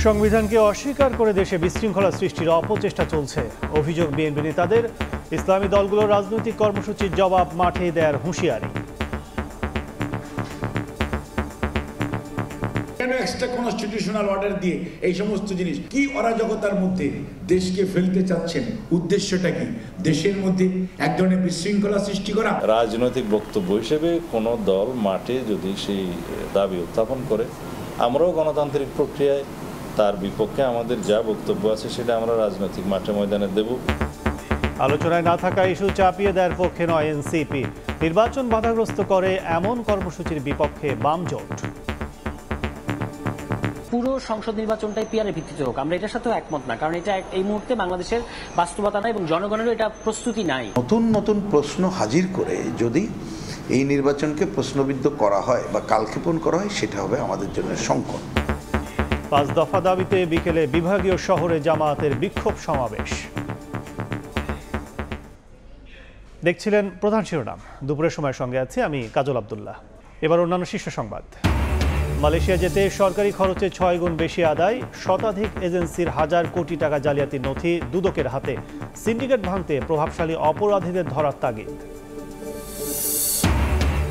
সংবিধানকে অস্বীকার করে দেশে বিশৃঙ্খলা সৃষ্টির অপচেষ্টা চলছে। অভিযোগ বিএনপি নেতাদের। ইসলামী দলগুলোর রাজনৈতিক কর্মসূচির জবাব মাঠে দেয়ার হুঁশিয়ারি। কেন এক্সট্রা কনস্টিটিউশনাল অর্ডার দিয়ে এই সমস্ত জিনিস কি অরাজকতার মধ্যে দেশকে ফেলতে চাচ্ছেন? উদ্দেশ্যটা কি? দেশের মধ্যে এক ধরনের বিশৃঙ্খলা সৃষ্টি করা। রাজনৈতিক বক্তব্য হিসেবে কোনো দল মাঠে যদি সেই দাবি উত্থাপন করে, আমরাও গণতান্ত্রিক প্রক্রিয়ায় তার বিপক্ষে আমাদের যা বক্তব্য আছে সেটা আমরা রাজনৈতিক মাঠে ময়দানে দেব। আলোচনায় না থাকা ইস্যু চাপিয়ে দেওয়ার পক্ষে নয় এনসিপি। নির্বাচন বাধাগ্রস্ত করে এমন কর্মসূচির বিপক্ষে বাম জোট। পুরো সংসদ নির্বাচনটাই পিয়ারের ভিত্তিতে হোক, আমরা এটার সাথেও একমত না, কারণ এটা এই মুহূর্তে বাংলাদেশের বাস্তবতা নাই এবং জনগণেরও এটা প্রস্তুতি নাই। নতুন নতুন প্রশ্ন হাজির করে যদি এই নির্বাচনকে প্রশ্নবিদ্ধ করা হয় বা কালক্ষেপণ করা হয়, সেটা হবে আমাদের জন্য সংকট। 5 দফা দাবিতে বিকেলে বিভাগীয় শহরে জামায়াতের বিক্ষোভ সমাবেশ। দেখছিলেন প্রধান শিরোনাম। দুপুরের সময় সঙ্গে আছি আমি কাজল আব্দুল্লাহ। এবার অন্যান্য শীর্ষ সংবাদ। মালয়েশিয়া যেতে সরকারি খরচে 6 গুণ বেশি আদায়। শতাধিক এজেন্সির হাজার কোটি টাকা জালিয়াতির নথি দুদকের হাতে। সিন্ডিকেট ভাঙতে প্রভাবশালী অপরাধীদের ধরার তাগিদ।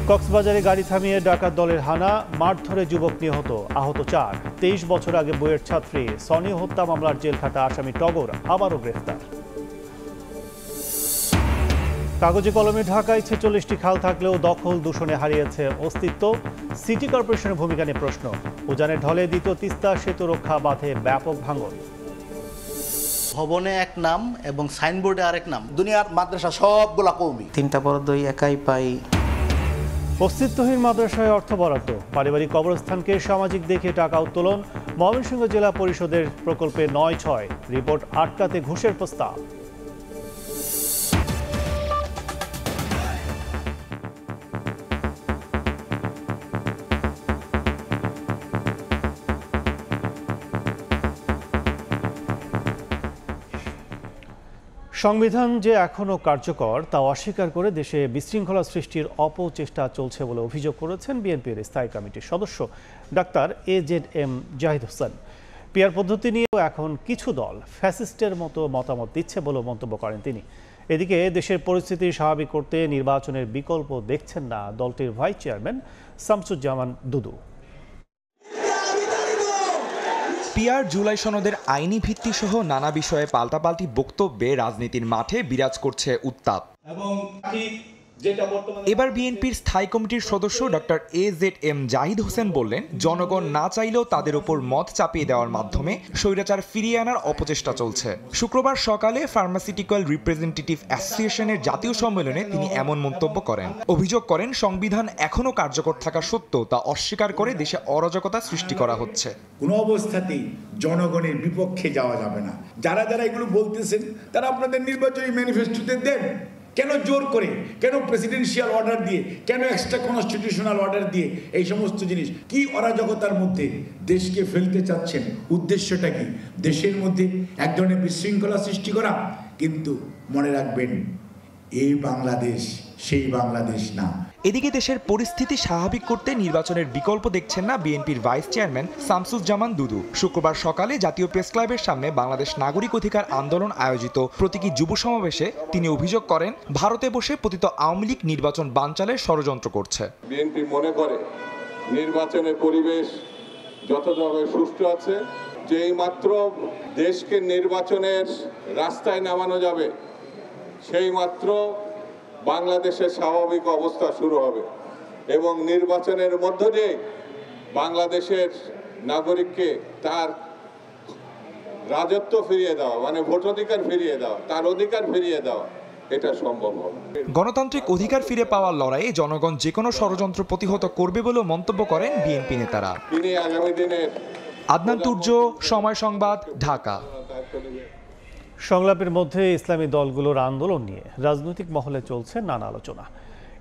কক্সবাজারে গাড়ি থামিয়ে ডাকাত দলের হানা, মারধরে যুবক নিহত, আহত 4। 23 বছর আগে বইয়ের ছাত্রী সনি হত্যা মামলার জেলখাটা আসামি টগর আবারও গ্রেফতার। কাগজে কলমে ঢাকায় 46টি খাল থাকলেও দখল দূষণে হারিয়েছে অস্তিত্ব। সিটি কর্পোরেশনের ভূমিকা নিয়ে প্রশ্ন। উজানের ঢলে দ্বিতীয় তিস্তা সেতু রক্ষা বাঁধে ব্যাপক ভাঙন। ভবনে এক নাম এবং সাইনবোর্ডে আরেক নাম। দুনিয়ার মাদ্রাসা সবগুলা কওমি। 3টা বরাদ্দ একাই পাই। অস্তিত্বহীন মাদ্রাসায় অর্থ বরাদ্দ। পারিবারিক কবরস্থানকে সামাজিক দেখে টাকা উত্তোলন। ময়মনসিংহ জেলা পরিষদের প্রকল্পে 9/6। রিপোর্ট আটকাতে ঘুষের প্রস্তাব। সংবিধান যে এখনও কার্যকর তা অস্বীকার করে দেশে বিশৃঙ্খলা সৃষ্টির অপচেষ্টা চলছে বলে অভিযোগ করেছেন বিএনপির স্থায়ী কমিটির সদস্য doctor AZM Zahid Hossain. PR পদ্ধতি নিয়েও এখন কিছু দল ফ্যাসিস্টের মতো মতামত দিচ্ছে বলে মন্তব্য করেন তিনি। এদিকে দেশের পরিস্থিতি স্বাভাবিক করতে নির্বাচনের বিকল্প দেখছেন না দলটির ভাইস চেয়ারম্যান শামসুজ্জামান দুদু। পিআর জুলাই সনদের আইনি ভিত্তি সহ নানা বিষয়ে পাল্টাপাল্টি বক্তব্যে রাজনীতির মাঠে বিরাজ করছে উত্তাপ। এবার বিএনপির স্থায়ী কমিটির সদস্য ডক্টর AZM জাহিদ হোসেন বললেন, জনগণ না চাইলেও তাদের উপর মত চাপিয়ে দেওয়ার মাধ্যমে স্বৈরাচার ফিরিয়ে আনার অপচেষ্টা চলছে। শুক্রবার সকালে ফার্মাসিউটিক্যাল রিপ্রেজেন্টেটিভ অ্যাসোসিয়েশনের জাতীয় সম্মেলনে তিনি এমন মন্তব্য করেন। অভিযোগ করেন, সংবিধান এখনও কার্যকর থাকা সত্ত্বেও তা অস্বীকার করে দেশে অরাজকতা সৃষ্টি করা হচ্ছে। কোনো অবস্থাতেই জনগণের বিপক্ষে যাওয়া যাবে না। যারা যারা এগুলো বলতেছেন তারা আপনাদের নির্বাচনী ম্যানিফেস্টোতে দেন। কেন জোর করে, কেন প্রেসিডেন্সিয়াল অর্ডার দিয়ে, কেন এক্সট্রা কনস্টিটিউশনাল অর্ডার দিয়ে এই সমস্ত জিনিস কি অরাজকতার মধ্যে দেশকে ফেলতে চাচ্ছেন? উদ্দেশ্যটা কি? দেশের মধ্যে এক ধরনের বিশৃঙ্খলা সৃষ্টি করা। কিন্তু মনে রাখবেন, এই বাংলাদেশ সেই বাংলাদেশ না। এদিকে দেশের পরিস্থিতি স্বাভাবিক করতে নির্বাচনের বিকল্প দেখছেন না বিএনপির ভাইস চেয়ারম্যান শামসুজ্জামান দুদু। শুক্রবার সকালে জাতীয় প্রেস ক্লাবের সামনে বাংলাদেশ নাগরিক অধিকার আন্দোলন আয়োজিত প্রতীকী যুব সমাবেশে তিনি অভিযোগ করেন, ভারতে বসে পতিত আওয়ামী লীগ নির্বাচন বানচালের ষড়যন্ত্র করছে। বিএনপি মনে করে নির্বাচনের পরিবেশ যথাযথভাবে সুষ্ঠু আছে। যেই মাত্র দেশকে নির্বাচনের রাস্তায় নামানো যাবে, সেই মাত্র বাংলাদেশের স্বাভাবিক অবস্থা শুরু হবে এবং নির্বাচনের মধ্য দিয়ে বাংলাদেশের নাগরিককে তার রাজত্ব ফিরিয়ে দেওয়া, মানে ভোটাধিকার ফিরিয়ে দেওয়া, তার অধিকার ফিরিয়ে দেওয়া, এটা সম্ভব হবে। গণতান্ত্রিক অধিকার ফিরে পাওয়ার লড়াইয়ে জনগণ যে কোনো ষড়যন্ত্র প্রতিহত করবে বলেও মন্তব্য করেন বিএনপি নেতারা। তিনি আগামী দিনের আদনান তুর্য, সময় সংবাদ, ঢাকা। সংলাপের মধ্যে ইসলামী দলগুলোর আন্দোলন নিয়ে রাজনৈতিক মহলে চলছে নানা আলোচনা।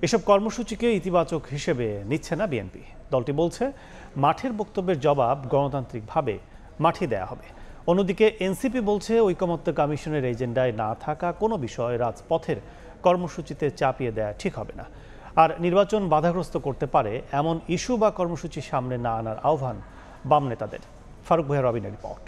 এসব কর্মসূচিকে ইতিবাচক হিসেবে নিচ্ছে না বিএনপি। দলটি বলছে, মাঠের বক্তব্যের জবাব গণতান্ত্রিকভাবে মাঠে দেয়া হবে। অন্যদিকে এনসিপি বলছে, ঐকমত্য কমিশনের এজেন্ডায় না থাকা কোনো বিষয় রাজপথের কর্মসূচিতে চাপিয়ে দেয়া ঠিক হবে না। আর নির্বাচন বাধাগ্রস্ত করতে পারে এমন ইস্যু বা কর্মসূচি সামনে না আনার আহ্বান বাম নেতাদের। ফারুক ভাইয়া রবিনের রিপোর্ট।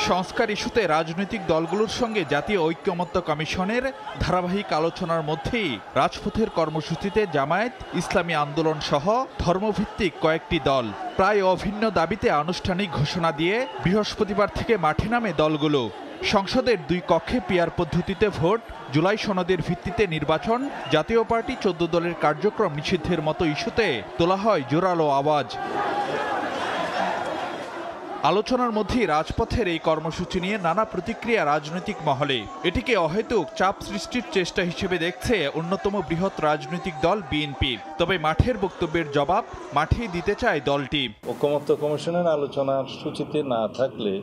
সংস্কার ইস্যুতে রাজনৈতিক দলগুলোর সঙ্গে জাতীয় ঐক্যমত্য কমিশনের ধারাবাহিক আলোচনার মধ্যেই রাজপথের কর্মসূচিতে জামায়াত, ইসলামী আন্দোলন সহ ধর্মভিত্তিক কয়েকটি দল প্রায় অভিন্ন দাবিতে আনুষ্ঠানিক ঘোষণা দিয়ে বৃহস্পতিবার থেকে মাঠে নামে দলগুলো। সংসদের 2 কক্ষে পিআর পদ্ধতিতে ভোট, জুলাই সনদের ভিত্তিতে নির্বাচন, জাতীয় পার্টি 14 দলের কার্যক্রম নিষিদ্ধের মতো ইস্যুতে তোলা হয় জোরালো আওয়াজ। আলোচনার মধ্যেই রাজপথের এই কর্মসূচি নিয়ে নানা প্রতিক্রিয়া রাজনৈতিক মহলে। এটিকে অহেতুক চাপ সৃষ্টির চেষ্টা হিসেবে দেখছে অন্যতম বৃহৎ রাজনৈতিক দল বিএনপি। তবে মাঠের বক্তব্যের জবাব মাঠেই দিতে চায় দলটি। ঐকমত্য কমিশনের আলোচনার সূচিতে না থাকলে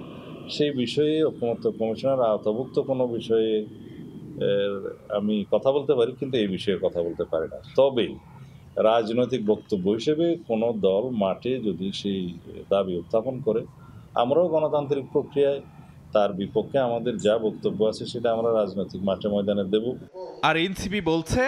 সেই বিষয়ে ঐকমত্য কমিশনের আওতাভুক্ত কোনো বিষয়ে আমি কথা বলতে পারি, কিন্তু এই বিষয়ে কথা বলতে পারি না। তবে রাজনৈতিক বক্তব্য হিসেবে কোনো দল মাঠে যদি সেই দাবি উত্থাপন করে, আমরাও গণতান্ত্রিক প্রক্রিয়ায় তার বিপক্ষে আমাদের যা বক্তব্য আছে সেটা আমরা রাজনৈতিক মাঠে ময়দানে দেব। আর এনসিপি বলছে,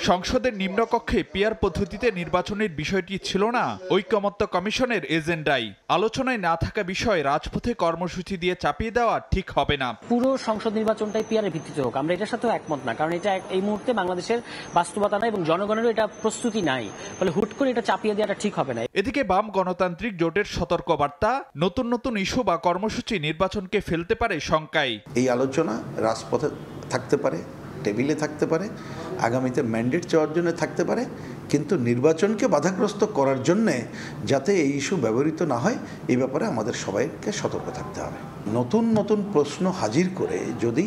সংসদের নিম্নকক্ষে পিআর পদ্ধতিতে নির্বাচনের বিষয়টি ছিল না ঐকমত্য কমিশনের এজেন্ডায়। আলোচনায় না থাকা বিষয় রাজপথে কর্মসূচি দিয়ে চাপিয়ে দেওয়া ঠিক হবে না। পুরো সংসদ নির্বাচনটাই পিআরের ভিত্তিতে হোক, আমরা এটার সাথেও একমত না, কারণ এটা এই মুহূর্তে বাংলাদেশের বাস্তবতা নাই এবং জনগণেরও এটা প্রস্তুতি নাই। ফলে হুট করে এটা চাপিয়ে দেওয়াটা ঠিক হবে না। এদিকে বাম গণতান্ত্রিক জোটের সতর্কবার্তা, নতুন নতুন ইস্যু বা কর্মসূচি নির্বাচনকে ফেলতে পারে শঙ্কায়। এই আলোচনা রাজপথে থাকতে পারে, টেবিলে থাকতে পারে, আগামীতে ম্যান্ডেট চাওয়ার জন্য থাকতে পারে, কিন্তু নির্বাচনকে বাধাগ্রস্ত করার জন্যে যাতে এই ইস্যু ব্যবহৃত না হয় এই ব্যাপারে আমাদের সবাইকে সতর্ক থাকতে হবে। নতুন নতুন প্রশ্ন হাজির করে যদি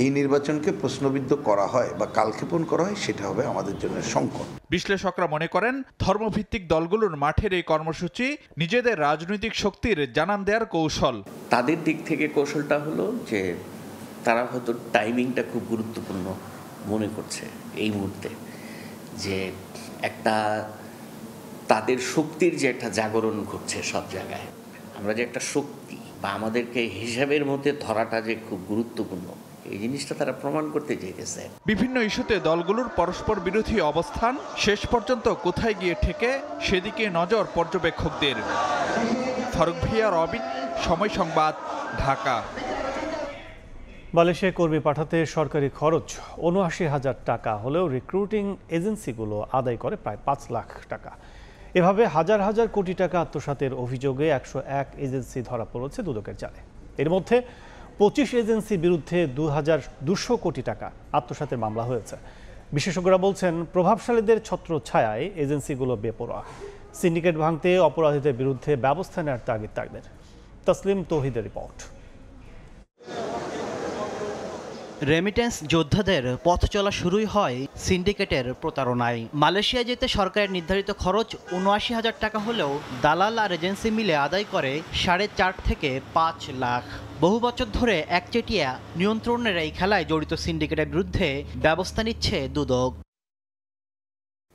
এই নির্বাচনকে প্রশ্নবিদ্ধ করা হয় বা কালক্ষেপণ করা হয়, সেটা হবে আমাদের জন্য সংকট। বিশ্লেষকরা মনে করেন, ধর্মভিত্তিক দলগুলোর মাঠের এই কর্মসূচি নিজেদের রাজনৈতিক শক্তির জানান দেওয়ার কৌশল। তাদের দিক থেকে কৌশলটা হলো যে তারা হয়তো টাইমিংটা খুব গুরুত্বপূর্ণ মনে করছে এই মুহূর্তে, যে একটা তাদের শক্তির যে একটা জাগরণ ঘটছে সব জায়গায়, আমরা যে একটা শক্তি বা আমাদেরকে হিসাবের মধ্যে ধরাটা যে খুব গুরুত্বপূর্ণ, এই জিনিসটা তারা প্রমাণ করতে চাইতেছে। বিভিন্ন ইস্যুতে দলগুলোর পরস্পর বিরোধী অবস্থান শেষ পর্যন্ত কোথায় গিয়ে ঠেকে সেদিকে নজর পর্যবেক্ষকদের। ফারুক ভাইয়া রবিন, সময় সংবাদ, ঢাকা। মালয়েশিয়ায় কর্মী পাঠাতে সরকারি খরচ ৭৯,০০০ টাকা হলেও রিক্রুটিং এজেন্সিগুলো আদায় করে প্রায় ৫ লাখ টাকা। এভাবে হাজার হাজার কোটি টাকা আত্মসাতের অভিযোগে ১০১ এজেন্সি ধরা পড়েছে দুদকের জালে। এর মধ্যে ২৫ এজেন্সির বিরুদ্ধে ২,২০০ কোটি টাকা আত্মসাতের মামলা হয়েছে। বিশেষজ্ঞরা বলছেন, প্রভাবশালীদের ছত্রছায়ায় এজেন্সিগুলো বেপরোয়া। সিন্ডিকেট ভাঙতে অপরাধীদের বিরুদ্ধে ব্যবস্থা নেওয়ার তাগিদ তাদের। তসলিম তৌহিদের রিপোর্ট। রেমিটেন্স যোদ্ধাদের পথ চলা শুরুই হয় সিন্ডিকেটের প্রতারণায়। মালয়েশিয়া যেতে সরকারের নির্ধারিত খরচ ৭৯,০০০ টাকা হলেও দালাল আর এজেন্সি মিলে আদায় করে ৪.৫ থেকে ৫ লাখ। বহু বছর ধরে একচেটিয়া নিয়ন্ত্রণের এই খেলায় জড়িত সিন্ডিকেটের বিরুদ্ধে ব্যবস্থা নিচ্ছে দুদক।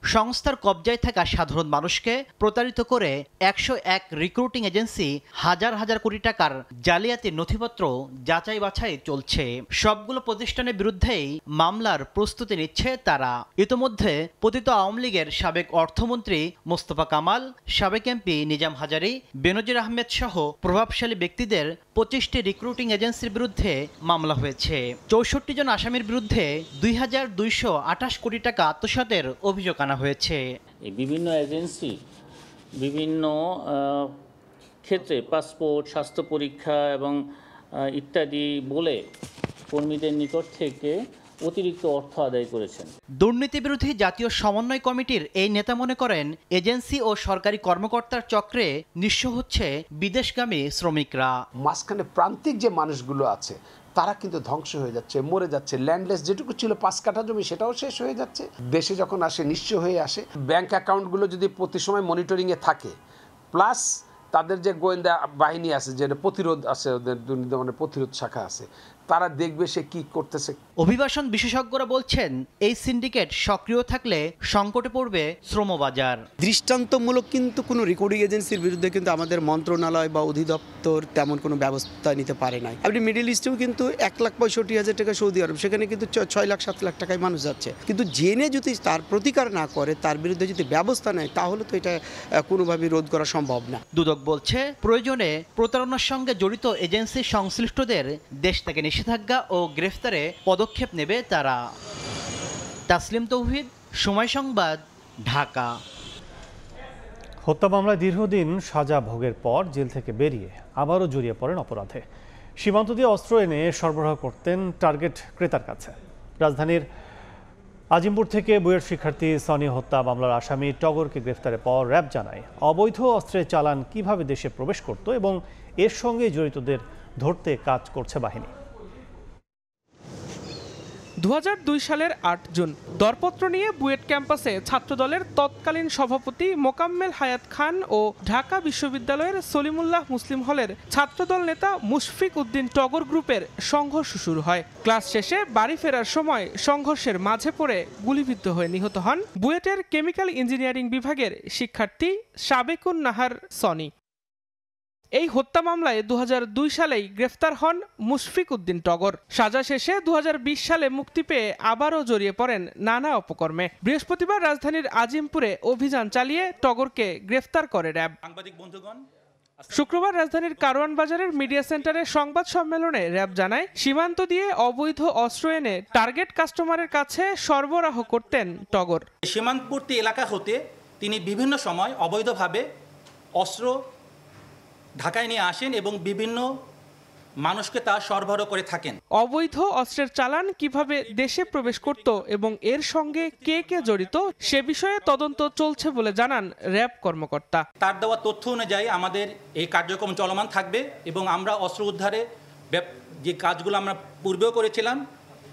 সংস্থার কবজায় থাকা সাধারণ মানুষকে প্রতারিত করে ১০১ রিক্রুটিং এজেন্সি হাজার হাজার কোটি টাকার জালিয়াতি নথিপত্র যাচাই বাছাই চলছে। সবগুলো প্রতিষ্ঠানের বিরুদ্ধেই মামলার প্রস্তুতি নিচ্ছে তারা। ইতোমধ্যে পতিত আওয়ামী লীগের সাবেক অর্থমন্ত্রী মোস্তফা কামাল, সাবেক এমপি নিজাম হাজারী, বেনজির আহমেদ সহ প্রভাবশালী ব্যক্তিদের ২৫টি রিক্রুটিং এজেন্সির বিরুদ্ধে মামলা হয়েছে। ৬৪ জন আসামির বিরুদ্ধে ২,২২৮ কোটি টাকা আত্মসাতের অভিযোগ আনা হয়েছে। বিভিন্ন এজেন্সি বিভিন্ন ক্ষেত্রে পাসপোর্ট, স্বাস্থ্য পরীক্ষা এবং ইত্যাদি বলে কর্মীদের নিকট থেকে অতিরিক্ত অর্থ আদায় করেছেন। দুর্নীতি বিরোধী জাতীয় সমন্বয় কমিটির এই নেতা মনে করেন, এজেন্সি ও সরকারি কর্মকর্তার চক্রে নিঃস্ব হচ্ছে বিদেশগামী শ্রমিকরা। মাঝখানে প্রান্তিক যে মানুষগুলো আছে তারা কিন্তু ধ্বংস হয়ে যাচ্ছে, মরে যাচ্ছে। ল্যান্ডলেস যেটুকু ছিল ৫ কাঠা জমি সেটাও শেষ হয়ে যাচ্ছে। দেশে যখন আসে নিঃস্ব হয়ে আসে। ব্যাংক অ্যাকাউন্টগুলো যদি প্রতি সময় মনিটরিংয়ে থাকে, প্লাস তাদের যে গোয়েন্দা বাহিনী আছে, যে প্রতিরোধ আছে, ওদের দুর্নীতি মানে প্রতিরোধ শাখা আছে, তারা দেখবে সে কি করতেছে। অভিবাসন বিশেষজ্ঞরা বলছেন এই সিন্ডিকেট সক্রিয় থাকলে সংকটে পড়বে শ্রমবাজার। দৃষ্টান্তমূলক কিন্তু কোনো রেকর্ডিং এজেন্সির বিরুদ্ধে কিন্তু আমাদের মন্ত্রণালয় বা অধিদপ্তর তেমন কোনো ব্যবস্থা নিতে পারে নাই। আপনি মিডল ইস্টেও কিন্তু 1,65,000 টাকা সৌদি আরব, সেখানে কিন্তু 6 লাখ 7 লাখ টাকায় মানুষ যাচ্ছে। কিন্তু জেনে যদি তার প্রতিকার না করে, তার বিরুদ্ধে যদি ব্যবস্থা নেয়, তাহলে তো এটা কোনোভাবেই রোধ করা সম্ভব না। দুদক বলছে প্রয়োজনে প্রতারণার সঙ্গে জড়িত এজেন্সি সংশ্লিষ্টদের দেশ থেকে নিষেধাজ্ঞা ও গ্রেফতারে পদক্ষেপ নেবে তারা। তাসলিম তৌহিদ, সময় সংবাদ, ঢাকা। হত্যা মামলায় দীর্ঘদিন সাজা ভোগের পর জেল থেকে বেরিয়ে আবারও জড়িয়ে পড়েন অপরাধে। সীমান্ত দিয়ে অস্ত্র এনে সরবরাহ করতেন টার্গেট ক্রেতার কাছে। রাজধানীর আজিমপুর থেকে বুয়েট শিক্ষার্থী সনি হত্যা মামলার আসামি টগরকে গ্রেফতারের পর র্যাব জানায় অবৈধ অস্ত্রের চালান কিভাবে দেশে প্রবেশ করত এবং এর সঙ্গে জড়িতদের ধরতে কাজ করছে বাহিনী। 2002 সালের 8 জুন দরপত্র নিয়ে বুয়েট ক্যাম্পাসে ছাত্রদলের তৎকালীন সভাপতি মোকাম্মেল হায়াত খান ও ঢাকা বিশ্ববিদ্যালয়ের সলিমুল্লাহ মুসলিম হলের ছাত্রদল নেতা মুশফিক উদ্দিন টগর গ্রুপের সংঘর্ষ শুরু হয়। ক্লাস শেষে বাড়ি ফেরার সময় সংঘর্ষের মাঝে পড়ে গুলিবিদ্ধ হয়ে নিহত হন বুয়েটের কেমিক্যাল ইঞ্জিনিয়ারিং বিভাগের শিক্ষার্থী সাবেকুন নাহার সনি। এই হত্যা মামলায় 2002 সালেই গ্রেফতার হন মুশফিক উদ্দিন টগর। সাজা শেষে 2020 সালে মুক্তি পেয়ে আবারও জড়িয়ে পড়েন নানা অপকর্মে। বৃহস্পতিবার রাজধানীর আজিমপুরে অভিযান চালিয়ে টগরকে গ্রেফতার করে র্যাব। শুক্রবার রাজধানীর কারওয়ান বাজারের মিডিয়া সেন্টারে সংবাদ সম্মেলনে র্যাব জানায় সীমান্ত দিয়ে অবৈধ অস্ত্র এনে টার্গেট কাস্টমারের কাছে সরবরাহ করতেন টগর। সীমান্তবর্তী এলাকা হতে তিনি বিভিন্ন সময় অবৈধভাবে অস্ত্র ঢাকায় নিয়ে আসেন এবং বিভিন্ন মানুষকে তা সরবরাহ করে থাকেন। অবৈধ অস্ত্রের চালান কিভাবে দেশে প্রবেশ করত এবং এর সঙ্গে কে কে জড়িত সে বিষয়ে তদন্ত চলছে বলে জানান র্যাব কর্মকর্তা। তার দেওয়া তথ্য অনুযায়ী আমাদের এই কার্যক্রম চলমান থাকবে এবং আমরা অস্ত্র উদ্ধারে যে কাজগুলো আমরা পূর্বেও করেছিলাম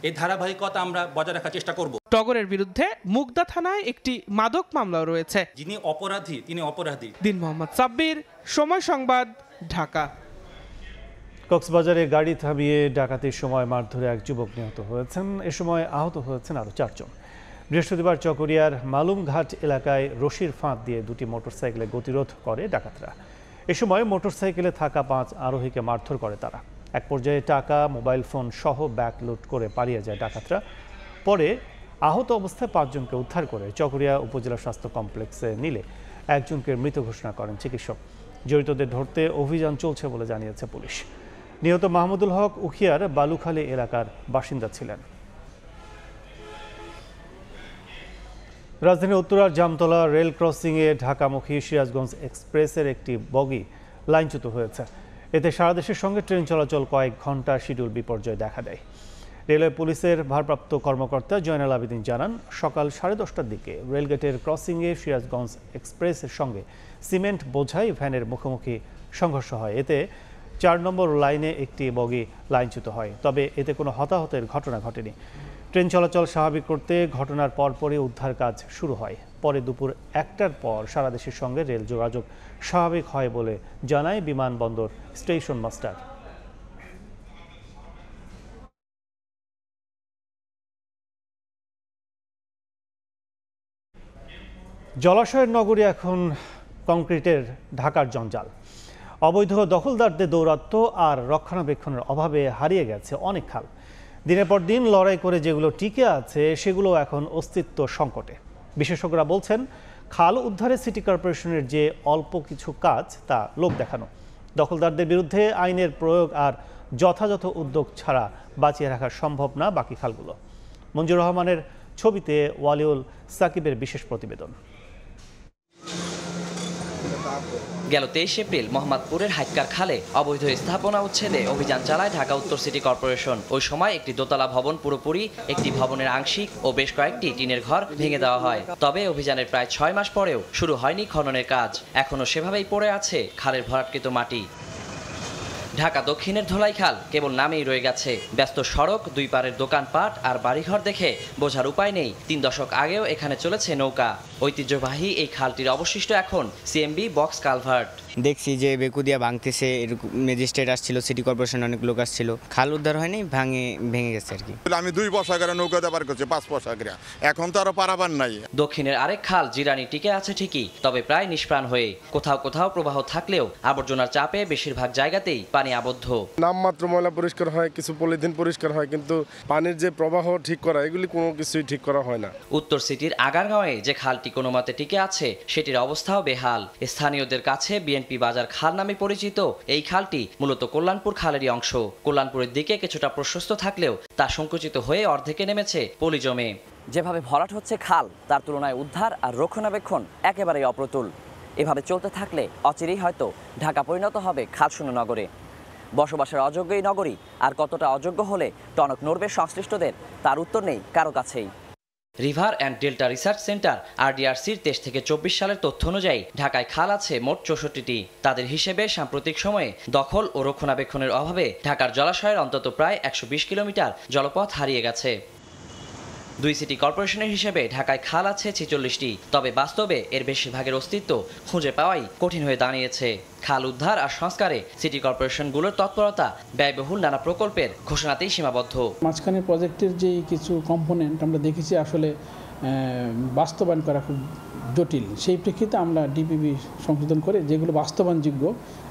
এই ধারাবাহিকতা আমরা বজায় রাখার চেষ্টা করব। টগরের বিরুদ্ধে মুগদা থানায় একটি মাদক মামলাও রয়েছে। যিনি অপরাধী তিনি অপরাধী। দিন মোহাম্মদ সাব্বির, সময় সংবাদ, ঢাকা। কক্সবাজারে গাড়ি থামিয়ে ডাকাতির সময় মারধরে এক যুবক নিহত হয়েছেন। এ সময় আহত হয়েছেন আরও 4 জন। বৃহস্পতিবার চকরিয়ার মালুমঘাট এলাকায় রশির ফাঁদ দিয়ে দুটি মোটরসাইকেলে গতিরোধ করে ডাকাতরা। এ সময় মোটরসাইকেলে থাকা 5 আরোহীকে মারধর করে তারা। এক পর্যায়ে টাকা, মোবাইল ফোন সহ ব্যাগ লুট করে পালিয়ে যায় ডাকাতরা। পরে আহত অবস্থায় 5 জনকে উদ্ধার করে চকরিয়া উপজেলা স্বাস্থ্য কমপ্লেক্সে নিলে একজনকে মৃত ঘোষণা করেন চিকিৎসক। জড়িতদের ধরতে অভিযান চলছে বলে জানিয়েছে পুলিশ। নিহত মাহমুদুল হক উখিয়ার বালুখালী এলাকার বাসিন্দা ছিলেন। রাজধানীর উত্তরার জামতলা রেল ক্রসিংয়ে ঢাকামুখী সিরাজগঞ্জ এক্সপ্রেসের একটি বগি লাইনচ্যুত হয়েছে। এতে সারা দেশের সঙ্গে ট্রেন চলাচল কয়েক ঘন্টা শিডিউল বিপর্যয় দেখা দেয়। রেলওয়ে পুলিশের ভারপ্রাপ্ত কর্মকর্তা জয়নাল আবেদিন জানান, সকাল 10:30টার দিকে রেলগেটের ক্রসিংয়ে সিরাজগঞ্জ এক্সপ্রেসের সঙ্গে সিমেন্ট বোঝাই ভ্যানের মুখোমুখি সংঘর্ষ হয়। এতে 4 নম্বর লাইনে একটি বগি লাইনচ্যুত হয়, তবে এতে কোনো হতাহতের ঘটনা ঘটেনি। ট্রেন চলাচল স্বাভাবিক করতে ঘটনার পরপরই উদ্ধার কাজ শুরু হয়। পরে দুপুর 1টার পর সারা দেশের সঙ্গে রেল যোগাযোগ স্বাভাবিক হয় বলে জানায় বিমানবন্দর স্টেশন মাস্টার। জলাশয়ের নগরী এখন কংক্রিটের ঢাকার জঞ্জাল। অবৈধ দখলদারদের দৌরাত্ম্য আর রক্ষণাবেক্ষণের অভাবে হারিয়ে গেছে অনেক খাল। দিনের পর দিন লড়াই করে যেগুলো টিকে আছে সেগুলো এখন অস্তিত্ব সংকটে। বিশেষজ্ঞরা বলছেন, খাল উদ্ধারে সিটি কর্পোরেশনের যে অল্প কিছু কাজ তা লোক দেখানো। দখলদারদের বিরুদ্ধে আইনের প্রয়োগ আর যথাযথ উদ্যোগ ছাড়া বাঁচিয়ে রাখা সম্ভব না বাকি খালগুলো। মঞ্জুর রহমানের ছবিতে ওয়ালিউল সাকিবের বিশেষ প্রতিবেদন। গেল 23 এপ্রিল মোহাম্মদপুরের হাইক্কার খালে অবৈধ স্থাপনা উচ্ছেদে অভিযান চালায় ঢাকা উত্তর সিটি কর্পোরেশন। ওই সময় একটি দোতলা ভবন পুরোপুরি, একটি ভবনের আংশিক ও বেশ কয়েকটি টিনের ঘর ভেঙে দেওয়া হয়। তবে অভিযানের প্রায় 6 মাস পরেও শুরু হয়নি খননের কাজ। এখনও সেভাবেই পড়ে আছে খালের ভরাটকৃত মাটি। ঢাকা দক্ষিণের ধোলাইখাল কেবল নামেই রয়ে গেছে। ব্যস্ত সড়ক, দুই পারের দোকানপাট আর বাড়িঘর দেখে বোঝার উপায় নেই 3 দশক আগেও এখানে চলেছে নৌকা। ঐতিহ্যবাহী এই খালটির অবশিষ্ট এখন সিএমবি বক্স কালভার্ট। দেখছি যে বেকুদিয়া ভাঙতেছে, ম্যাজিস্ট্রেট আসছিল, সিটি কর্পোরেশন অনেক লোক আসছিল, খাল উদ্ধার হয়নি, ভেঙে গেছে আর কি। আমি 2 পয়সা করে নৌকাতে পার করছি, 5 পয়সা করে, এখন তো আরো পারাবার নাই। দক্ষিণের আরেক খাল জিরানি টিকে আছে ঠিকই, তবে প্রায় নিষ্প্রাণ হয়ে। কোথাও কোথাও প্রবাহ থাকলেও আবর্জনার চাপে বেশিরভাগ জায়গাতেই পানি আবদ্ধ। নামমাত্র ময়লা পরিষ্কার হয়, কিছু পলিথিন পরিষ্কার হয়, কিন্তু পানির যে প্রবাহ ঠিক করা, এগুলি কোনো কিছুই ঠিক করা হয় না। উত্তর সিটির আগারগাঁওয়ে যে খালটি কোনো মতে টিকে আছে, সেটির অবস্থাও বেহাল। স্থানীয়দের কাছে বিএনপি বাজার খাল নামে পরিচিত এই খালটি মূলত কল্যাণপুর খালেরই অংশ। কল্যাণপুরের দিকে কিছুটা প্রশস্ত থাকলেও তা সংকুচিত হয়ে অর্ধেকে নেমেছে পলি জমে। যেভাবে ভরাট হচ্ছে খাল, তার তুলনায় উদ্ধার আর রক্ষণাবেক্ষণ একেবারেই অপ্রতুল। এভাবে চলতে থাকলে অচিরেই হয়তো ঢাকা পরিণত হবে খালশূন্য নগরে। বসবাসের অযোগ্য এই নগরী আর কতটা অযোগ্য হলে টনক নড়বে সংশ্লিষ্টদের, তার উত্তর নেই কারো কাছেই। River and delta research centre RDRCর 23 থেকে 24 সালের তথ্য অনুযায়ী ঢাকায় খাল আছে মোট 64টি। তাদের হিসেবে সাম্প্রতিক সময়ে দখল ও রক্ষণাবেক্ষণের অভাবে ঢাকার জলাশয়ের অন্তত প্রায় 120 কিলোমিটার জলপথ হারিয়ে গেছে। 2 সিটি কর্পোরেশনের হিসেবে ঢাকায় খাল আছে 46টি, তবে বাস্তবে এর বেশিরভাগের অস্তিত্ব খুঁজে পাওয়াই কঠিন হয়ে দাঁড়িয়েছে। খাল উদ্ধার আর সংস্কারে সিটি কর্পোরেশনগুলোর তৎপরতা ব্যয়বহুল নানা প্রকল্পের ঘোষণাতেই সীমাবদ্ধ। মাঝখানে প্রজেক্টের যে কিছু কম্পোনেন্ট আমরা দেখেছি আসলে বাস্তবায়ন করা খুব জটিল। সেই প্রেক্ষিতে আমরা ডিপিপি সংশোধন করে যেগুলো বাস্তবায়নযোগ্য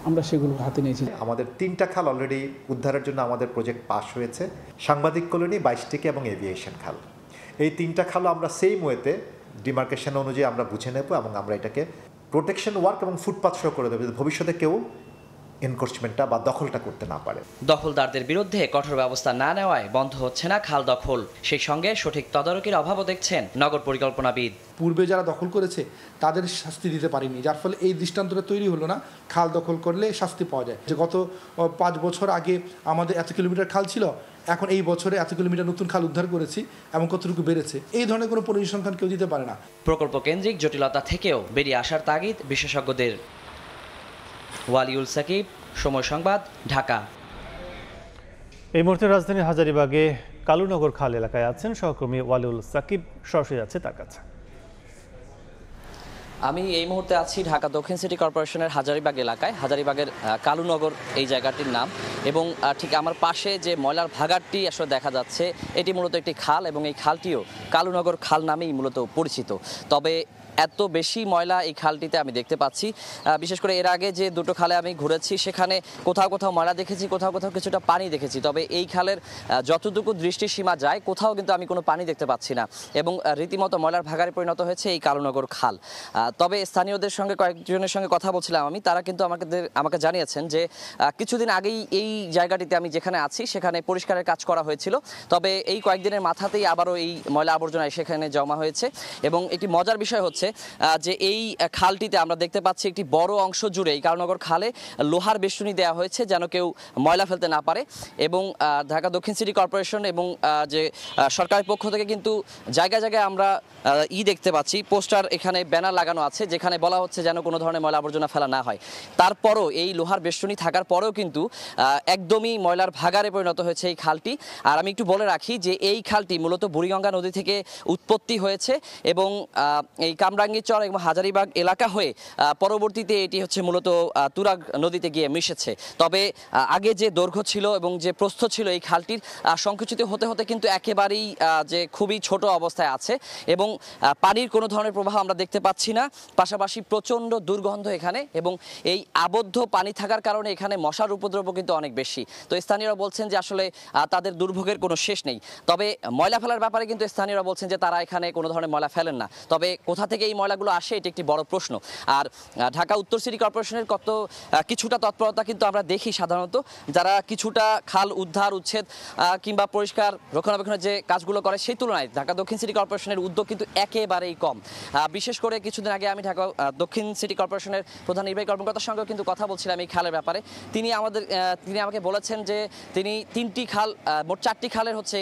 আমরা সেগুলো হাতে নিয়েছি। আমাদের 3টা খাল অলরেডি উদ্ধারের জন্য আমাদের প্রজেক্ট পাস হয়েছে, সাংবাদিক কলোনি, 22টিকে এবং এভিয়েশন খাল। এই 3টা খালও আমরা সেম ওয়েতে ডিমার্কেশন অনুযায়ী আমরা বুঝে নেব এবং আমরা এটাকে প্রোটেকশন ওয়ার্ক এবং ফুটপাথ শো করে দেবো, ভবিষ্যতে কেউ এনক্রোচমেন্টটা বা দখলটা করতে না পারে। দখলদারদের বিরুদ্ধে কঠোর ব্যবস্থা না নেওয়ায় বন্ধ হচ্ছে না খাল দখল। সেই সঙ্গে সঠিক তদারকির অভাবও দেখছেন নগর পরিকল্পনাবিদ। পূর্বে যারা দখল করেছে তাদের শাস্তি দিতে পারেনি, যার ফলে এই দৃষ্টান্তটা তৈরি হলো না। খাল দখল করলে শাস্তি পাওয়া যায়। যে গত 5 বছর আগে আমাদের এত কিলোমিটার খাল ছিল, এখন এই বছরে এত কিলোমিটার নতুন খাল উদ্ধার করেছি এবং কতটুকু বেড়েছে, এই ধরনের কোনো পরিসংখ্যান কেউ দিতে পারে না। প্রকল্প কেন্দ্রিক জটিলতা থেকেও বেরিয়ে আসার তাগিদ বিশেষজ্ঞদের। ওয়ালিউল সাকিব, সময় সংবাদ, ঢাকা। এই মুহূর্তে রাজধানীর হাজারীবাগে কালুনগর খাল এলাকায় আছেন সহকর্মী ওয়ালিউল সাকিব, সরাসরি যাচ্ছে তার কাছে। আমি এই মুহূর্তে আছি ঢাকা দক্ষিণ সিটি কর্পোরেশনের হাজারীবাগ এলাকায়। হাজারীবাগের কালুনগর এই জায়গাটির নাম, এবং ঠিক আমার পাশে যে ময়লার ভাগাড়টি আসলে দেখা যাচ্ছে, এটি মূলত একটি খাল এবং এই খালটিও কালুনগর খাল নামেই মূলত পরিচিত। তবে এত বেশি ময়লা এই খালটিতে আমি দেখতে পাচ্ছি। বিশেষ করে এর আগে যে 2টো খালে আমি ঘুরেছি, সেখানে কোথাও কোথাও ময়লা দেখেছি, কোথাও কোথাও কিছুটা পানি দেখেছি। তবে এই খালের যতটুকু দৃষ্টিসীমা যায়, কোথাও কিন্তু আমি কোনো পানি দেখতে পাচ্ছি না, এবং রীতিমতো ময়লার ভাগাড়ে পরিণত হয়েছে এই কালুনগর খাল। তবে স্থানীয়দের সঙ্গে কয়েকজনের সঙ্গে কথা বলছিলাম আমি, তারা কিন্তু আমাকে জানিয়েছেন যে কিছুদিন আগেই এই জায়গাটিতে আমি যেখানে আছি সেখানে পরিষ্কারের কাজ করা হয়েছিল, তবে এই কয়েকদিনের মাথাতেই আবারও এই ময়লা আবর্জনা সেখানে জমা হয়েছে। এবং একটি মজার বিষয় হচ্ছে যে এই খালটিতে আমরা দেখতে পাচ্ছি একটি বড় অংশ জুড়ে এই কালুনগর খালে লোহার বেষ্টনী দেওয়া হয়েছে যেন কেউ ময়লা ফেলতে না পারে। এবং ঢাকা দক্ষিণ সিটি কর্পোরেশন এবং যে সরকারের পক্ষ থেকে কিন্তু জায়গায় জায়গায় আমরা দেখতে পাচ্ছি পোস্টার, এখানে ব্যানার লাগানো আছে যেখানে বলা হচ্ছে যেন কোনো ধরনের ময়লা আবর্জনা ফেলা না হয়। তারপরও এই লোহার বেষ্টনী থাকার পরেও কিন্তু একদমই ময়লার ভাগাড়ে পরিণত হয়েছে এই খালটি। আর আমি একটু বলে রাখি যে এই খালটি মূলত বুড়িগঙ্গা নদী থেকে উৎপত্তি হয়েছে এবং এই কামরাঙ্গীরচর এবং হাজারীবাগ এলাকা হয়ে পরবর্তীতে এটি হচ্ছে মূলত তুরাগ নদীতে গিয়ে মিশেছে। তবে আগে যে দৈর্ঘ্য ছিল এবং যে প্রস্থ ছিল এই খালটির, সংকুচিত হতে হতে কিন্তু একেবারেই যে খুবই ছোট অবস্থায় আছে এবং পানির কোনো ধরনের প্রবাহ আমরা দেখতে পাচ্ছি না। পাশাপাশি প্রচণ্ড দুর্গন্ধ এখানে, এবং এই আবদ্ধ পানি থাকার কারণে এখানে মশার উপদ্রব কিন্তু অনেক বেশি। তো স্থানীয়রা বলছেন যে আসলে তাদের দুর্ভোগের কোনো শেষ নেই। তবে ময়লা ফেলার ব্যাপারে কিন্তু স্থানীয়রা বলছেন যে তারা এখানে কোনো ধরনের ময়লা ফেলেন না। তবে কোথা থেকে এই ময়লাগুলো আসে এটি একটি বড় প্রশ্ন। আর ঢাকা উত্তর সিটি কর্পোরেশনের কিছুটা তৎপরতা কিন্তু আমরা দেখি সাধারণত, যারা কিছুটা খাল উদ্ধার, উচ্ছেদ কিংবা পরিষ্কার রক্ষণাবেক্ষণের যে কাজগুলো করে সেই তুলনায় ঢাকা দক্ষিণ সিটি কর্পোরেশনের উদ্যোগ কিন্তু একেবারেই কম। বিশেষ করে কিছুদিন আগে আমি ঢাকা দক্ষিণ সিটি কর্পোরেশনের প্রধান নির্বাহী কর্মকর্তার সঙ্গেও কিন্তু কথা বলছিলাম এই খালের ব্যাপারে। তিনি আমাকে বলেছেন যে তিনি 3টি খাল, মোট 4টি খালের হচ্ছে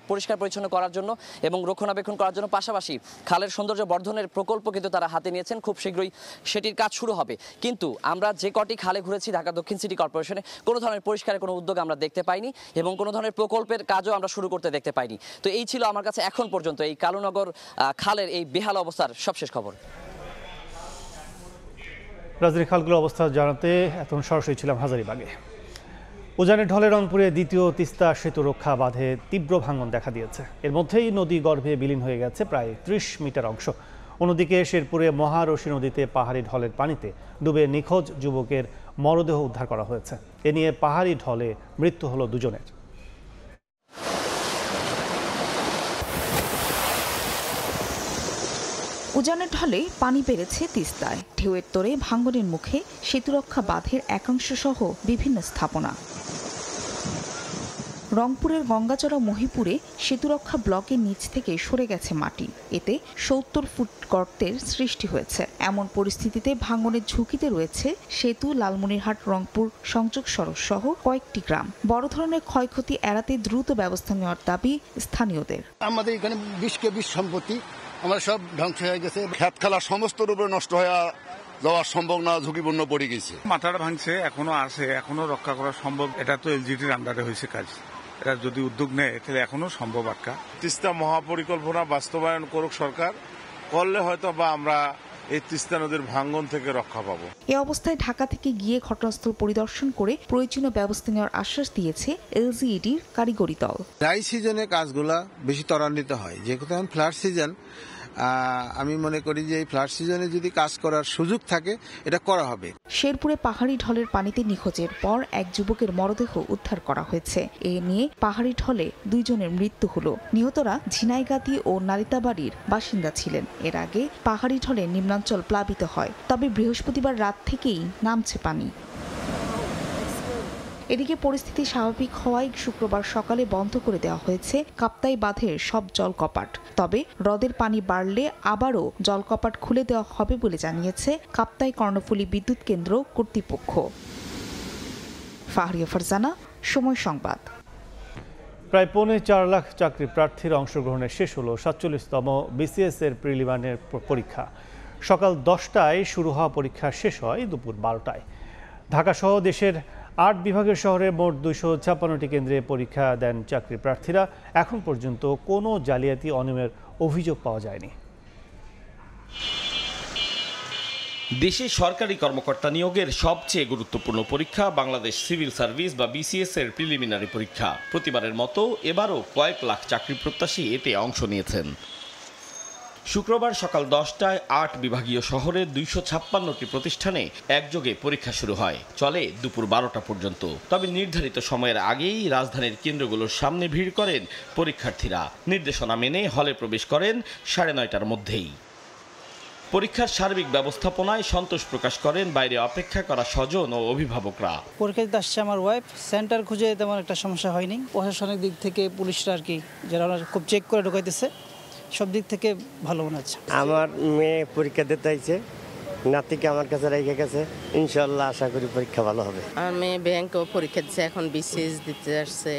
পরিষ্কার পরিচ্ছন্ন করার জন্য এবং রক্ষণাবেক্ষণ করার জন্য, পাশাপাশি খালের সৌন্দর্য বর্ধনের প্রকল্প প্রকল্প কিন্তু তারা হাতে নিয়েছেন, খুব শীঘ্রই সেটির কাজ শুরু হবে। কিন্তু আমরা যে কটি খালে ঘুরেছি ঢাকা দক্ষিণ সিটি কর্পোরেশনে, কোনো ধরনের পরিষ্কারের কোনো উদ্যোগ আমরা দেখতে পাইনি এবং কোনো ধরনের প্রকল্পের কাজও আমরা শুরু করতে দেখতে পাইনি। তো এই ছিল আমার কাছে এখন পর্যন্ত এই কালুনগর খালের এই বেহাল অবস্থার সবশেষ খবর। রাজধানীর খালগুলোর অবস্থা জানাতে এখন সরাসরি ছিলাম হাজারীবাগে। উজানের ঢলে রংপুরে দ্বিতীয় তিস্তা সেতু রক্ষা বাঁধে তীব্র ভাঙন দেখা দিয়েছে। এর মধ্যেই নদী গর্ভে বিলীন হয়ে গেছে প্রায় 30 মিটার অংশ। অন্যদিকে শেরপুরে মহারশি নদীতে পাহাড়ি ঢলের পানিতে ডুবে নিখোঁজ যুবকের মরদেহ উদ্ধার করা হয়েছে। এ নিয়ে পাহাড়ি ঢলে মৃত্যু হলো 2 জনের। উজানের ঢলে পানি বেড়েছে তিস্তায়। ঢেউয়ের তোড়ে ভাঙনের মুখে সেতুরক্ষা বাঁধের একাংশ সহ বিভিন্ন স্থাপনা। রংপুরের গঙ্গাচড়া মহিপুরে সেতুরক্ষা ব্লকের নিচ থেকে সরে গেছে মাটি। এতে 70 ফুট গর্তের সৃষ্টি হয়েছে। এমন পরিস্থিতিতে ভাঙনের ঝুঁকিতে রয়েছে সেতু, লালমনিরহাট রংপুর সংযোগ সড়ক সহ কয়েকটি গ্রাম। বড় ধরনের ক্ষয়ক্ষতি এড়াতে দ্রুত ব্যবস্থা নেওয়ার দাবি স্থানীয়দের। আমাদের এখানে 20 কে 20 সম্পত্তি আমার সব ধ্বংস হয়ে গেছে। খেত খালা সমস্ত রূপে নষ্ট হয়ে যাওয়ার সম্ভব না, ঝুঁকিপূর্ণ পড়ে গেছে। মাথাটা ভাঙছে, এখনো আছে, এখনো রক্ষা করা সম্ভব। এটা তো এলজিটির আন্ডারে হয়েছে কাজ। এটা যদি উদ্যোগ নেয় তাহলে এখনো সম্ভব আটকা। তিস্তা মহাপরিকল্পনা বাস্তবায়ন করুক সরকার, করলে হয়তো বা আমরা এই তিস্তা নদীর ভাঙ্গন থেকে রক্ষা পাবো। এ অবস্থায় ঢাকা থেকে গিয়ে ঘটনাস্থল পরিদর্শন করে প্রয়োজনীয় ব্যবস্থা নেওয়ার আশ্বাস দিয়েছে এলজিইডির কারিগরি দল। ড্রাই সিজনে কাজগুলা বেশি ত্বরান্বিত হয়, যেহেতু ফ্লাড সিজন। আমি মনে করি যে এই ফ্লাড সিজনে যদি কাজ করার সুযোগ থাকে এটা করা হবে। শেরপুরে পাহাড়ি ঢলের পানিতে নিখোঁজের পর এক যুবকের মরদেহ উদ্ধার করা হয়েছে। এ নিয়ে পাহাড়ি ঢলে 2 জনের মৃত্যু হলো। নিহতরা ঝিনাইগাতি ও নালিতাবাড়ির বাসিন্দা ছিলেন। এর আগে পাহাড়ি ঢলে নিম্নাঞ্চল প্লাবিত হয়, তবে বৃহস্পতিবার রাত থেকেই নামছে পানি। এদিকে পরিস্থিতি স্বাভাবিক হওয়ায় শুক্রবার সকালে বন্ধ করে দেওয়া হয়েছে কাপ্তাই বাঁধের সব জলকপাট। তবে হ্রদের পানি বাড়লে আবারও জলকপাট খুলে দেওয়া হবে বলে জানিয়েছে কাপ্তাই কর্ণফুলী বিদ্যুৎ কেন্দ্র কর্তৃপক্ষ। ফাহরিয়া ফারজানা, সময় সংবাদ। প্রায় 4.25 লাখ চাকরি প্রার্থীর অংশগ্রহণে শেষ হলো 47তম বিসিএস এর প্রিলিমিনারি পরীক্ষা। সকাল 10টায় শুরু হওয়া পরীক্ষা শেষ হয় দুপুর 12টায়। ঢাকা সহ দেশের 8 বিভাগের শহরে মোট 256টি কেন্দ্রে পরীক্ষা দেন চাকরি প্রার্থীরা। এখন পর্যন্ত কোনো জালিয়াতি অনিয়মের অভিযোগ পাওয়া যায়নি। দেশে সরকারি কর্মকর্তা নিয়োগের সবচেয়ে গুরুত্বপূর্ণ পরীক্ষা বাংলাদেশ সিভিল সার্ভিস বা বিসিএস এর প্রিলিমিনারি পরীক্ষা। প্রতিবারের মতো এবারও কয়েক লাখ চাকরি প্রত্যাশী এতে অংশ নিয়েছেন। শুক্রবার সকাল 10টায় 8 বিভাগীয় শহরের 256টি প্রতিষ্ঠানে একযোগে পরীক্ষা শুরু হয়, চলে দুপুর 12টা পর্যন্ত। তবে নির্ধারিত সময়ের আগেই রাজধানীর কেন্দ্রগুলোর সামনে ভিড় করেন পরীক্ষার্থীরা। নির্দেশনা মেনে হলে প্রবেশ করেন 9:30টার মধ্যেই। পরীক্ষার সার্বিক ব্যবস্থাপনায় সন্তোষ প্রকাশ করেন বাইরে অপেক্ষা করা স্বজন ও অভিভাবকরা। পরীক্ষা দিতে আসছে আমার ওয়াইফ, সেন্টার খুঁজে তেমন একটা সমস্যা হয়নি। প্রশাসনিক দিক থেকে পুলিশরা আর কি যারা খুব চেক করে ঢুকাইতেছে, সব দিক থেকে ভালো মনে হচ্ছে। আমার মেয়ে পরীক্ষা দিতে আইছে, নাতিকে আমার কাছে রেখে গেছে। ইনশাআল্লাহ আশা করি পরীক্ষা ভালো হবে। আমার মেয়ে ব্যাংকেও পরীক্ষা দিচ্ছে, এখন বিসিএস দিতে আসছে।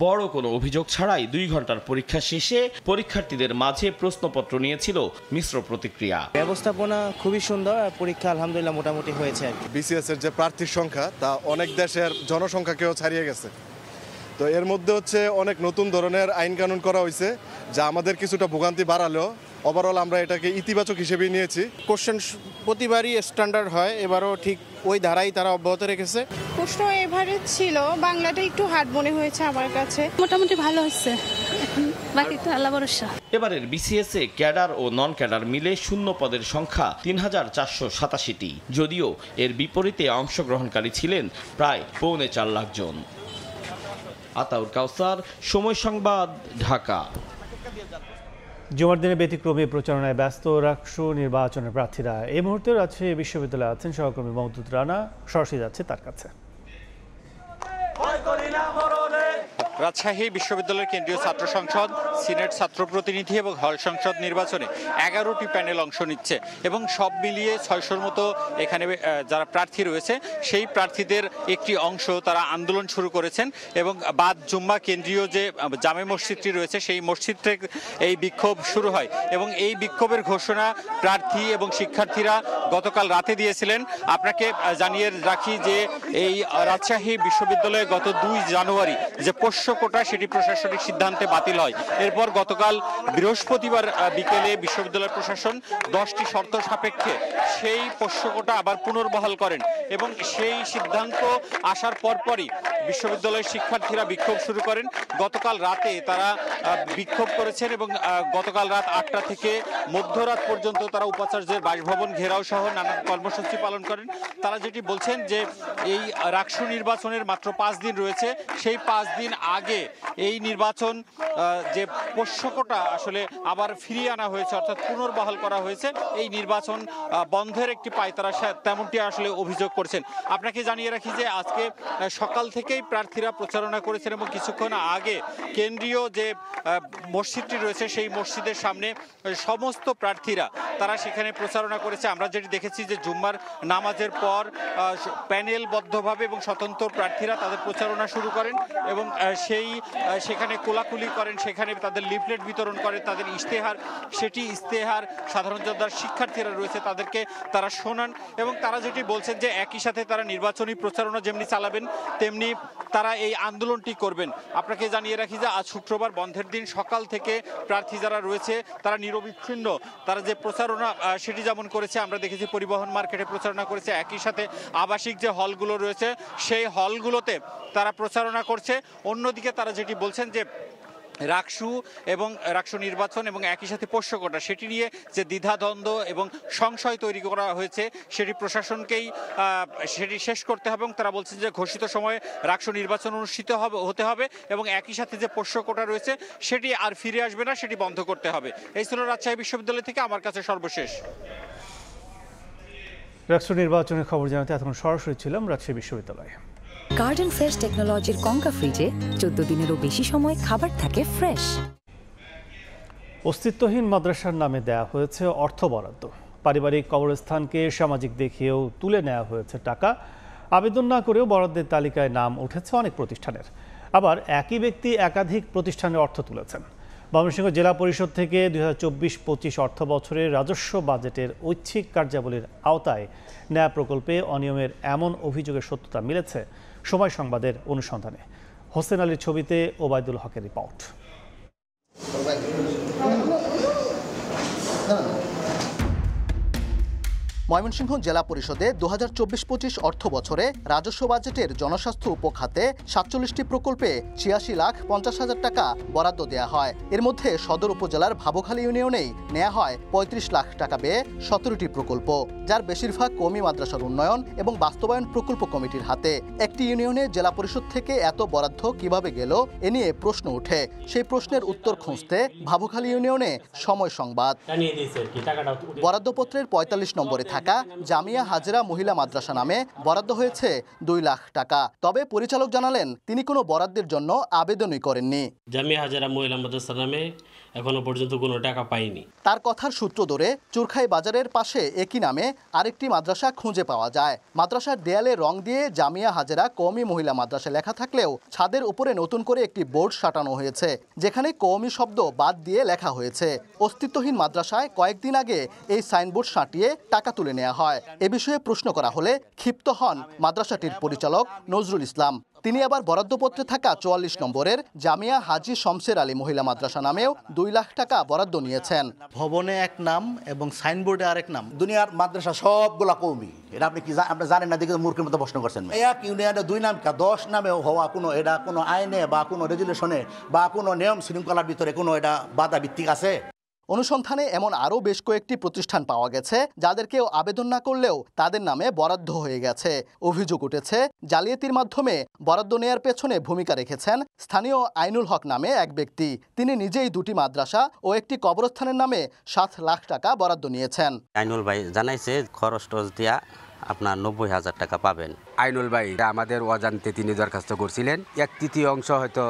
বড় কোনো অভিযোগ ছাড়াই 2 ঘন্টার পরীক্ষা শেষে পরীক্ষার্থীদের মাঝে প্রশ্নপত্র নিয়েছিল মিশ্র প্রতিক্রিয়া। ব্যবস্থাপনা খুবই সুন্দর আর পরীক্ষা আলহামদুলিল্লাহ মোটামুটি হয়েছে। বিসিএস এর যে প্রার্থীর সংখ্যা তা অনেক দেশের জনসংখ্যাকেও ছাড়িয়ে গেছে। তো এর মধ্যে হচ্ছে অনেক নতুন ধরনের আইন কানুন করা হয়েছে, যা আমাদের কিছুটা ভোগান্তি বাড়ালেও ওভারঅল আমরা এটাকে ইতিবাচক হিসেবে নিয়েছি। কোশ্চেন প্রতিবারই স্ট্যান্ডার্ড হয়, এবারও ঠিক ওই ধারাই তারা অব্যাহত রেখেছে। প্রশ্ন এভারেজ ছিল, বাংলাটা একটু হার্ড মনে হয়েছে আমার কাছে। মোটামুটি ভালো হচ্ছে, বাকি তো আল্লাহ ভরসা। এবারের বিসিএস এ ক্যাডার ও নন ক্যাডার মিলে শূন্য পদের সংখ্যা 3487টি, যদিও এর বিপরীতে অংশগ্রহণকারী ছিলেন প্রায় 4.25 লাখ জন। আতাউর কাউসার, সময় সংবাদ, ঢাকা। জুমার দিনে ব্যতিক্রমী প্রচারণায় ব্যস্ত রাকসু নির্বাচনের প্রার্থীরা। এই মুহূর্তে রাজশাহী বিশ্ববিদ্যালয়ে আছেন সহকর্মী মওদুদ রানা, সরাসরি যাচ্ছে তার কাছে। রাজশাহী বিশ্ববিদ্যালয়ের কেন্দ্রীয় ছাত্র সংসদ সিনেট ছাত্র প্রতিনিধি এবং হল সংসদ নির্বাচনে 11টি প্যানেল অংশ নিচ্ছে এবং সব মিলিয়ে 600-র মতো এখানে যারা প্রার্থী রয়েছে সেই প্রার্থীদের একটি অংশ তারা আন্দোলন শুরু করেছেন এবং বাদ জুম্মা কেন্দ্রীয় যে জামে মসজিদটি রয়েছে সেই মসজিদ থেকে এই বিক্ষোভ শুরু হয় এবং এই বিক্ষোভের ঘোষণা প্রার্থী এবং শিক্ষার্থীরা গতকাল রাতে দিয়েছিলেন। আপনাকে জানিয়ে রাখি যে এই রাজশাহী বিশ্ববিদ্যালয়ে গত 2 জানুয়ারি যে পোষ্য কোটা সেটি প্রশাসনিক সিদ্ধান্তে বাতিল হয়। এরপর গতকাল বৃহস্পতিবার বিকেলে বিশ্ববিদ্যালয় প্রশাসন 10টি শর্ত সাপেক্ষে সেই পোষ্য কোটা আবার পুনর্বহাল করেন এবং সেই সিদ্ধান্ত আসার পরপরই বিশ্ববিদ্যালয়ের শিক্ষার্থীরা বিক্ষোভ শুরু করেন। গতকাল রাতে তারা বিক্ষোভ করেছেন এবং গতকাল রাত 8টা থেকে মধ্যরাত পর্যন্ত তারা উপাচার্যের বাসভবন ঘেরাও সহ নানান কর্মসূচি পালন করেন। তারা যেটি বলছেন যে এই রাকসু নির্বাচনের মাত্র 5 দিন রয়েছে, সেই 5 দিন আগে এই নির্বাচন যে পোষ্য কোটা আসলে আবার ফিরিয়ে আনা হয়েছে অর্থাৎ পুনর্বহাল করা হয়েছে, এই নির্বাচন বন্ধের একটি পায়তারা তেমনটি আসলে অভিযোগ করছেন। আপনাকে জানিয়ে রাখি যে আজকে সকাল থেকেই প্রার্থীরা প্রচারণা করেছেন এবং কিছুক্ষণ আগে কেন্দ্রীয় যে মসজিদটি রয়েছে সেই মসজিদের সামনে সমস্ত প্রার্থীরা তারা সেখানে প্রচারণা করেছে। আমরা যেটি দেখেছি যে জুম্মার নামাজের পর প্যানেলবদ্ধভাবে এবং স্বতন্ত্র প্রার্থীরা তাদের প্রচারণা শুরু করেন এবং সেখানে কোলাকুলি করেন, সেখানে তাদের লিফলেট বিতরণ করেন, তাদের ইশতেহার সাধারণ যারা শিক্ষার্থীরা রয়েছে তাদেরকে তারা শোনান এবং তারা যেটি বলছেন যে একই সাথে তারা নির্বাচনী প্রচারণা যেমনি চালাবেন তেমনি তারা এই আন্দোলনটি করবেন। আপনাকে জানিয়ে রাখি যে আজ শুক্রবার বন্ধের দিন সকাল থেকে প্রার্থী যারা রয়েছে তারা নিরবিচ্ছিন্ন তারা যে প্রচারণা সেটি যেমন করেছে, আমরা দেখেছি পরিবহন মার্কেটে প্রচারণা করেছে, একই সাথে আবাসিক যে হলগুলো রয়েছে সেই হলগুলোতে তারা প্রচারণা করছে। অন্যদিকে তারা যেটি বলছেন যে রাকসু নির্বাচন এবং একই সাথে পোষ্য কোটা সেটি নিয়ে যে দ্বিধাদ্বন্দ্ব এবং সংশয় তৈরি করা হয়েছে সেটি প্রশাসনকেই সেটি শেষ করতে হবে এবং তারা বলছেন যে ঘোষিত সময়ে রাকসু নির্বাচন অনুষ্ঠিত হতে হবে এবং একই সাথে যে পোষ্য কোটা রয়েছে সেটি আর ফিরে আসবে না, সেটি বন্ধ করতে হবে। এই ছিল রাজশাহী বিশ্ববিদ্যালয় থেকে আমার কাছে সর্বশেষ। রাকসু নির্বাচনের খবর জানাতে এখন সরাসরি ছিলাম রাজশাহী বিশ্ববিদ্যালয়ে। গার্ডেন ফ্রেশ টেকনোলজির কঙ্কা ফ্রিজে 14 দিনেরও বেশি সময় খাবার থাকে ফ্রেশ। অস্তিত্বহীন মাদ্রাসার নামে দেয়া হয়েছে অর্থ বরাদ্দ। পারিবারিক কবরস্থানকে সামাজিক দেখিয়েও তুলে নেওয়া হয়েছে টাকা। আবেদন না করেও বরাদ্দের তালিকায় নাম উঠেছে অনেক প্রতিষ্ঠানের। আবার একই ব্যক্তি একাধিক প্রতিষ্ঠানের অর্থ তুলেছেন। ময়মনসিংহ জেলা পরিষদ থেকে 2024-25 অর্থ বছরের রাজস্ব বাজেটের ঐচ্ছিক কার্যাবলীর আওতায় ন্যায় প্রকল্পে অনিয়মের এমন অভিযোগের সত্যতা মিলেছে সময় সংবাদের অনুসন্ধানে। হোসেন আলীর ছবিতে ওবায়দুল হকের রিপোর্ট। ময়মনসিংহ জেলা পরিষদে 2024-25 অর্থ বছরে রাজস্ব বাজেটের জনস্বাস্থ্য উপখাতে 47টি প্রকল্পে 86,50,000 টাকা বরাদ্দ দেওয়া হয়। এর মধ্যে সদর উপজেলার ভাবখালী ইউনিয়নেই নেওয়া হয় 35 লাখ টাকা ব্যয়ে 17টি প্রকল্প, যার বেশিরভাগ কওমি মাদ্রাসার উন্নয়ন এবং বাস্তবায়ন প্রকল্প কমিটির হাতে। একটি ইউনিয়নে জেলা পরিষদ থেকে এত বরাদ্দ কিভাবে গেল এ নিয়ে প্রশ্ন ওঠে। সেই প্রশ্নের উত্তর খুঁজতে ভাবখালী ইউনিয়নে সময় সংবাদ। বরাদ্দপত্রের 45 নম্বরে থাকা জামিয়া হাজেরা মহিলা মাদ্রাসা নামে বরাদ্দ হয়েছে 2 লাখ টাকা। তবে পরিচালক জানালেন তিনি কোনো বরাদ্দের জন্য আবেদনই করেননি। জামিয়া হাজেরা মহিলা মাদ্রাসা নামে এখনো পর্যন্ত কোনো টাকা পাইনি। তার কথার সূত্র ধরে চুরখাই বাজারের পাশে একই নামে আরেকটি মাদ্রাসা খুঁজে পাওয়া যায়। মাদ্রাসার দেয়ালে রং দিয়ে জামিয়া হাজেরা কওমি মহিলা মাদ্রাসা লেখা থাকলেও ছাদের উপরে নতুন করে একটি বোর্ড সাটানো হয়েছে যেখানে কওমি শব্দ বাদ দিয়ে লেখা হয়েছে। অস্তিত্বহীন মাদ্রাসায় কয়েকদিন আগে এই সাইনবোর্ড সাটিয়ে টাকা তুলে নেওয়া হয়। এ বিষয়ে প্রশ্ন করা হলে ক্ষিপ্ত হন মাদ্রাসাটির পরিচালক নজরুল ইসলাম। তিনি আবার বরাদ্দপত্রে থাকা 44 নম্বরের জামিয়া হাজি শমসের আলী মহিলা মাদ্রাসা নামেও 2 লাখ টাকা বরাদ্দ নিয়েছেন। ভবনে এক নাম এবং সাইনবোর্ডে আরেক নাম। দুনিয়ার মাদ্রাসা সবগুলা কওমি, এটা আপনি কি আপনি জানেন না দেখে মূর্খের মতো প্রশ্ন করছেন। এক ইউনিয়নে 2 নাম 10 নামেও হওয়া কোনো এটা কোনো আইনে বা কোনো রেজুলেশনে বা কোনো নিয়ম শৃঙ্খলার ভিতরে কোনো এটা বাধা ভিত্তিক আছে? অনুসন্ধানে এমন আরও বেশ কয়েকটি প্রতিষ্ঠান পাওয়া গেছে যাদের কেউ আবেদন না করলেও তাদের নামে বরাদ্দ হয়ে গেছে। অভিযোগ উঠেছে জালিয়াতির মাধ্যমে বরাদ্দ নেয়ার পেছনে ভূমিকা রেখেছেন স্থানীয় আইনুল হক নামে এক ব্যক্তি। তিনি নিজেই 2টি মাদ্রাসা ও একটি কবরস্থানের নামে 7 লাখ টাকা বরাদ্দ নিয়েছেন। আইনুল ভাই জানাইছে খরচ টস দিয়া আপনার 90,000 টাকা পাবেন। আইনুল ভাই আমাদের অজান্তে তিনি দরখাস্ত করছিলেন, 1/3 অংশ হয়তো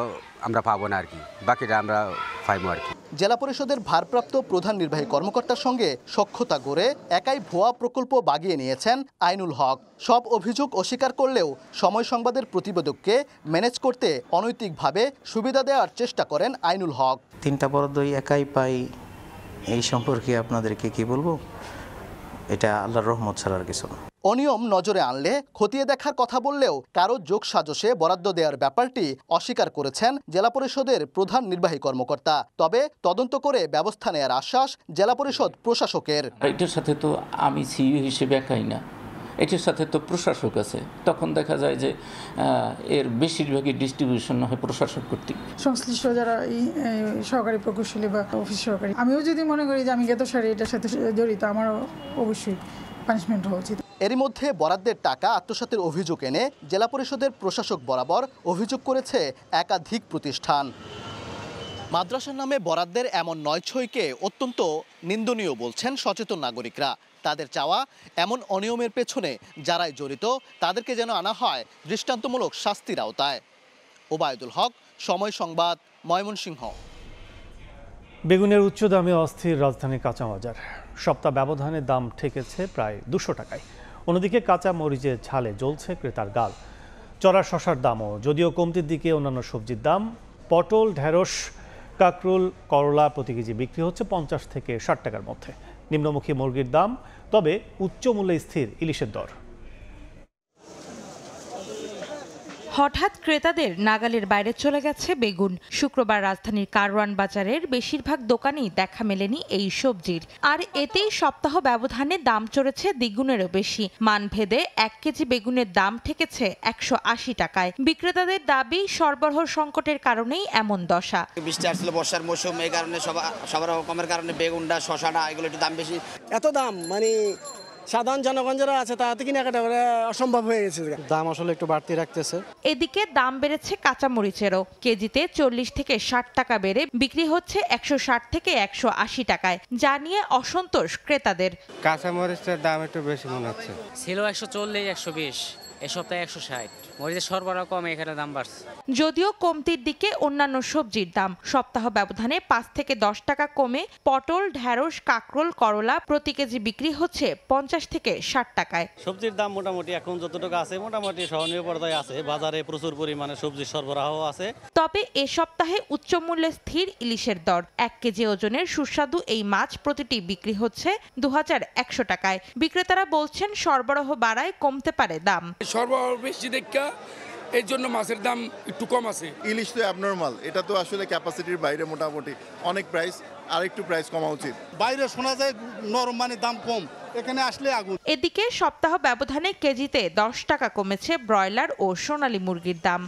আমরা পাবো না আর কি, বাকিটা আমরা পাইবো আর কি। জেলা পরিষদের ভারপ্রাপ্ত প্রধান নির্বাহী কর্মকর্তার সঙ্গে সখ্যতা গড়ে একাই ভুয়া প্রকল্প বাগিয়ে নিয়েছেন আইনুল হক। সব অভিযোগ অস্বীকার করলেও সময় সংবাদের প্রতিবেদককে ম্যানেজ করতে অনৈতিকভাবে সুবিধা দেওয়ার চেষ্টা করেন আইনুল হক। 3টা বরাদ্দই একাই পাই, এই সম্পর্কে আপনাদেরকে কি বলবো, এটা আল্লাহর রহমত ছাড়ার কিছু না। অনিয়ম নজরে আনলে খতিয়ে দেখার কথা বললেও কারো যোগসাজশে বরাদ্দ দেওয়ার ব্যাপারটি অস্বীকার করেছেন জেলা পরিষদের প্রধান নির্বাহী কর্মকর্তা। তবে তদন্ত করে ব্যবস্থা নেওয়ার আশ্বাস জেলা পরিষদ প্রশাসকের। এটার সাথে তো আমি সিইও হিসেবে একাই না, এটার সাথে তো প্রশাসক আছে। তখন দেখা যায় যে এর বেশিরভাগই ডিস্ট্রিবিউশন হয় প্রশাসক কর্তৃক। সংশ্লিষ্ট যারা সহকারী প্রকৌশলী বা অফিস সহকারী, আমিও যদি মনে করি যে আমি জ্ঞাতসারে এটার সাথে জড়িত, আমারও অবশ্যই পানিশমেন্ট হওয়া উচিত। এরই মধ্যে বরাদ্দের টাকা আত্মসাতের অভিযোগ এনে জেলা পরিষদের প্রশাসক বরাবর অভিযোগ করেছে একাধিক প্রতিষ্ঠান। মাদ্রাসার নামে বরাদ্দের এমন নয়ছয়কে অত্যন্ত নিন্দনীয় বলছেন সচেতন নাগরিকরা। তাদের চাওয়া এমন অনিয়মের পেছনে যারাই জড়িত তাদেরকে যেন আনা হয় দৃষ্টান্তমূলক শাস্তির আওতায়। ওবায়দুল হক, সময় সংবাদ, ময়মনসিংহ। বেগুনের উচ্চ দামে অস্থির রাজধানীর কাঁচাবাজার। সপ্তাহ ব্যবধানে দাম ঠেকেছে প্রায় 200 টাকায়। অন্যদিকে কাঁচা মরিচের ঝালে জ্বলছে ক্রেতার গাল। চড়া শশার দামও যদিও কমতির দিকে, অন্যান্য সবজির দাম, পটল, ঢেঁড়স, কাকরুল, করলা প্রতি কেজি বিক্রি হচ্ছে 50 থেকে 60 টাকার মধ্যে। নিম্নমুখী মুরগির দাম, তবে উচ্চ মূল্যে স্থির ইলিশের দর। হঠাৎ ক্রেতাদের নাগালের বাইরে চলে গেছে বেগুন। শুক্রবার রাজধানীর কারওয়ান বাজারের বেশিরভাগ দোকানেই দেখা মেলেনি এই সবজির। আর এতেই সপ্তাহ ব্যবধানে দাম চড়েছে দ্বিগুণেরও বেশি। মানভেদে 1 কেজি বেগুনের দাম ঠেকেছে 180 টাকায়। বিক্রেতাদের দাবি, সরবরাহ সংকটের কারণেই এমন দশা। বৃষ্টি আসছিল, বর্ষার মৌসুম, এই কারণে সরবরাহ কমের কারণে বেগুনটা, শশাটা এগুলো একটু দাম বেশি। এত দাম মানে সাধারণ জনগণ যারা আছে তাতে কেনাকাটা অসম্ভব হয়ে গেছে, দাম আসলে একটু বাড়তি রাখতেছে। এদিকে দাম বেড়েছে কাঁচামরিচেরও। কেজিতে 40 থেকে 60 টাকা বেড়ে বিক্রি হচ্ছে 160 থেকে 180 টাকায়, যা নিয়ে অসন্তোষ ক্রেতাদের। কাঁচামরিচের দাম একটু বেশি মনে হচ্ছে। ছিল 140, 120, এ সপ্তাহে 160। মরিচের সরবরাহ কমে এখানে দাম বাড়ছে। যদিও কমতির দিকে অন্যান্য সবজির দাম। সপ্তাহ ব্যবধানে 5 থেকে 10 টাকা কমে পটল, ঢেঁড়স, কাকরোল, করলা প্রতি কেজি বিক্রি হচ্ছে 50 থেকে 60 টাকায়। সবজির দাম মোটামুটি এখন যতটুকু আছে মোটামুটি সহনীয় পর্যায়ে আছে। বাজারে প্রচুর পরিমাণে সবজির সরবরাহ আছে। তবে এ সপ্তাহে উচ্চ মূল্যে স্থির ইলিশের দর। 1 কেজি ওজনের সুস্বাদু এই মাছ প্রতিটি বিক্রি হচ্ছে 2100 টাকায়। বিক্রেতারা বলছেন সরবরাহ বাড়ায় কমতে পারে দাম। সরবরাহ বেশি দেখা এর জন্য মাছের দাম একটু কম আছে। ইলিশ তো অ্যাবনর্মাল, এটা তো আসলে ক্যাপাসিটির বাইরে, মোটামুটি অনেক প্রাইস, আর একটু প্রাইস কমা উচিত। বাইরে শোনা যায় নরম মানে দাম কম, এখানে আসলে আগুন। এদিকে সপ্তাহ ব্যবধানে কেজিতে 10 টাকা কমেছে ব্রয়লার ও সোনালী মুরগির দাম।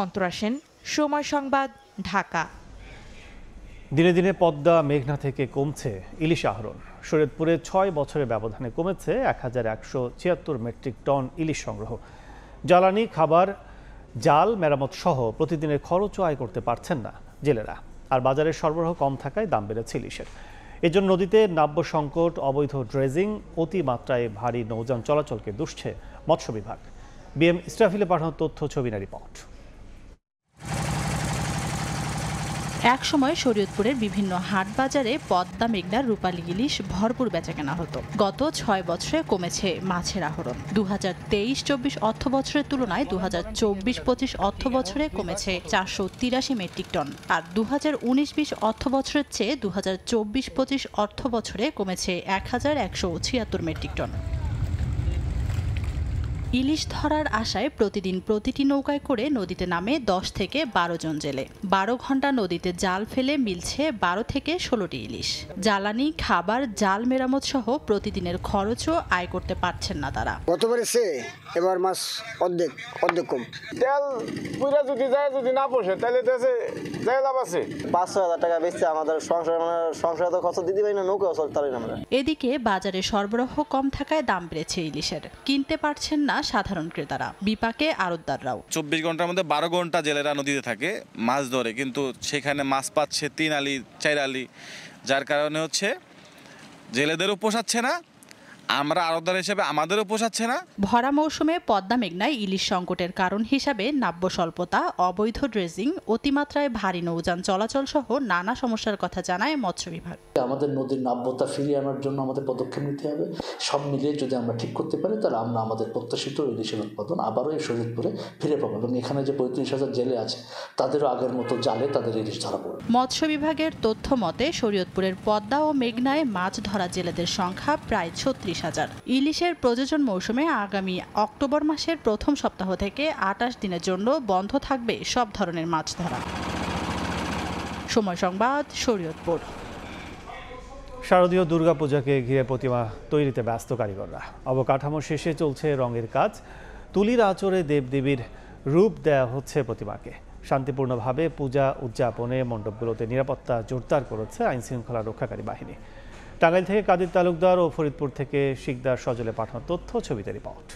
অন্তরা সেন, সময় সংবাদ, ঢাকা। দিনে দিনে পদ্মা, মেঘনা থেকে কমছে ইলিশ আহরণ। শরীয়তপুরে 6 বছরের ব্যবধানে কমেছে 1176 মেট্রিক টন ইলিশ সংগ্রহ। জ্বালানি, খাবার, জাল, মেরামত সহ প্রতিদিনের খরচও আয় করতে পারছেন না জেলেরা। আর বাজারে সরবরাহ কম থাকায় দাম বেড়েছে ইলিশের। এজন্য নদীতে নাব্য সংকট, অবৈধ ড্রেজিং, অতিমাত্রায় ভারী নৌযান চলাচলকে দুষছে মৎস্য বিভাগ। বিএম ইসরাফিলে পাঠানো তথ্য, ছবিনা রিপোর্ট। এক সময় শরীয়তপুরের বিভিন্ন হাট বাজারে পদ্মা, মেঘনার রূপালী ইলিশ ভরপুর বেচাকেনা হতো। গত 6 বছরে কমেছে মাছের আহরণ। 2023-24 অর্থ বছরের তুলনায় 2024-25 অর্থ বছরে কমেছে 483 মেট্রিক টন। আর 2019-20 অর্থ বছরের চেয়ে 2024-25 অর্থ বছরে কমেছে 1176 মেট্রিক টন। ইলিশ ধরার আশায় প্রতিদিন প্রতিটি নৌকায় করে নদীতে নামে 10 থেকে 12 জন জেলে। 12 ঘন্টা নদীতে জাল ফেলে মিলছে 12 থেকে 16টি ইলিশ। জ্বালানি, খাবার, জাল মেরামত সহ প্রতিদিনের খরচও আয় করতে পারছেন না তারা। গতবারে সে এবার মাছ অর্ধেক কম। তেল পুরা যদি যায়, যদি না পোষে তাহলে দেশে যায় লাভ আছে। 500,000 টাকা বেচছে আমাদের সংসার তো খরচ দিতে পারি না, নৌকাও চলতে পারি না আমরা। এদিকে বাজারে সরবরাহ কম থাকায় দাম বেড়েছে ইলিশের। কিনতে পারছেন না সাধারণ ক্রেতারা, বিপাকে আড়তদাররাও। 24 ঘন্টার মধ্যে 12 ঘন্টা জেলেরা নদীতে থাকে মাছ ধরে, কিন্তু সেখানে মাছ পাচ্ছে 3 আলি 4 আলি, যার কারণে হচ্ছে জেলেদেরও পোষাচ্ছে না, আমরা আড়তদার হিসেবে আমাদেরও পোষাচ্ছে না। ভরা মৌসুমে পদ্মা মেঘনায় ইলিশ সংকটের কারণ হিসাবে নাব্য স্বল্পতা, অবৈধ ড্রেজিং, অতিমাত্রায় ভারী নৌযান চলাচল সহ নানা সমস্যার কথা জানায় মৎস্য বিভাগ। আমাদের নদীর নাব্যতা ফিরিয়ে আনার জন্য আমাদের পদক্ষেপ নিতে হবে। সব মিলিয়ে যদি আমরা ঠিক করতে পারি তাহলে আমরা আমাদের প্রত্যাশিত ইলিশের উৎপাদন আবারও এই শরীয়তপুরে ফিরে পাবো এবং এখানে যে 35,000 জেলে আছে তাদেরও আগের মতো জালে তাদের ইলিশ ধরা পড়বে। মৎস্য বিভাগের তথ্য মতে শরীয়তপুরের পদ্মা ও মেঘনায় মাছ ধরা জেলেদের সংখ্যা প্রায় 36,000। ইলিশের প্রজনন মৌসুমে আগামী অক্টোবর মাসের প্রথম সপ্তাহ থেকে 28 দিনের জন্য বন্ধ থাকবে সব ধরনের মাছ ধরা। সময় সংবাদ, শরীয়তপুর। শারদীয় দুর্গাপূজাকে ঘিরে প্রতিমা তৈরিতে ব্যস্ত কারিগররা। অবকাঠামো শেষে চলছে রঙের কাজ। তুলির আঁচড়ে দেবদেবীর রূপ দেয়া হচ্ছে প্রতিমাকে। শান্তিপূর্ণভাবে পূজা উদযাপনে মণ্ডপগুলোতে নিরাপত্তা জোরদার করেছে আইনশৃঙ্খলা রক্ষাকারী বাহিনী। টাঙ্গাইল থেকে কাদির তালুকদার ও ফরিদপুর থেকে শিকদার সজলে পাঠানো তথ্য, ছবিতে রিপোর্ট।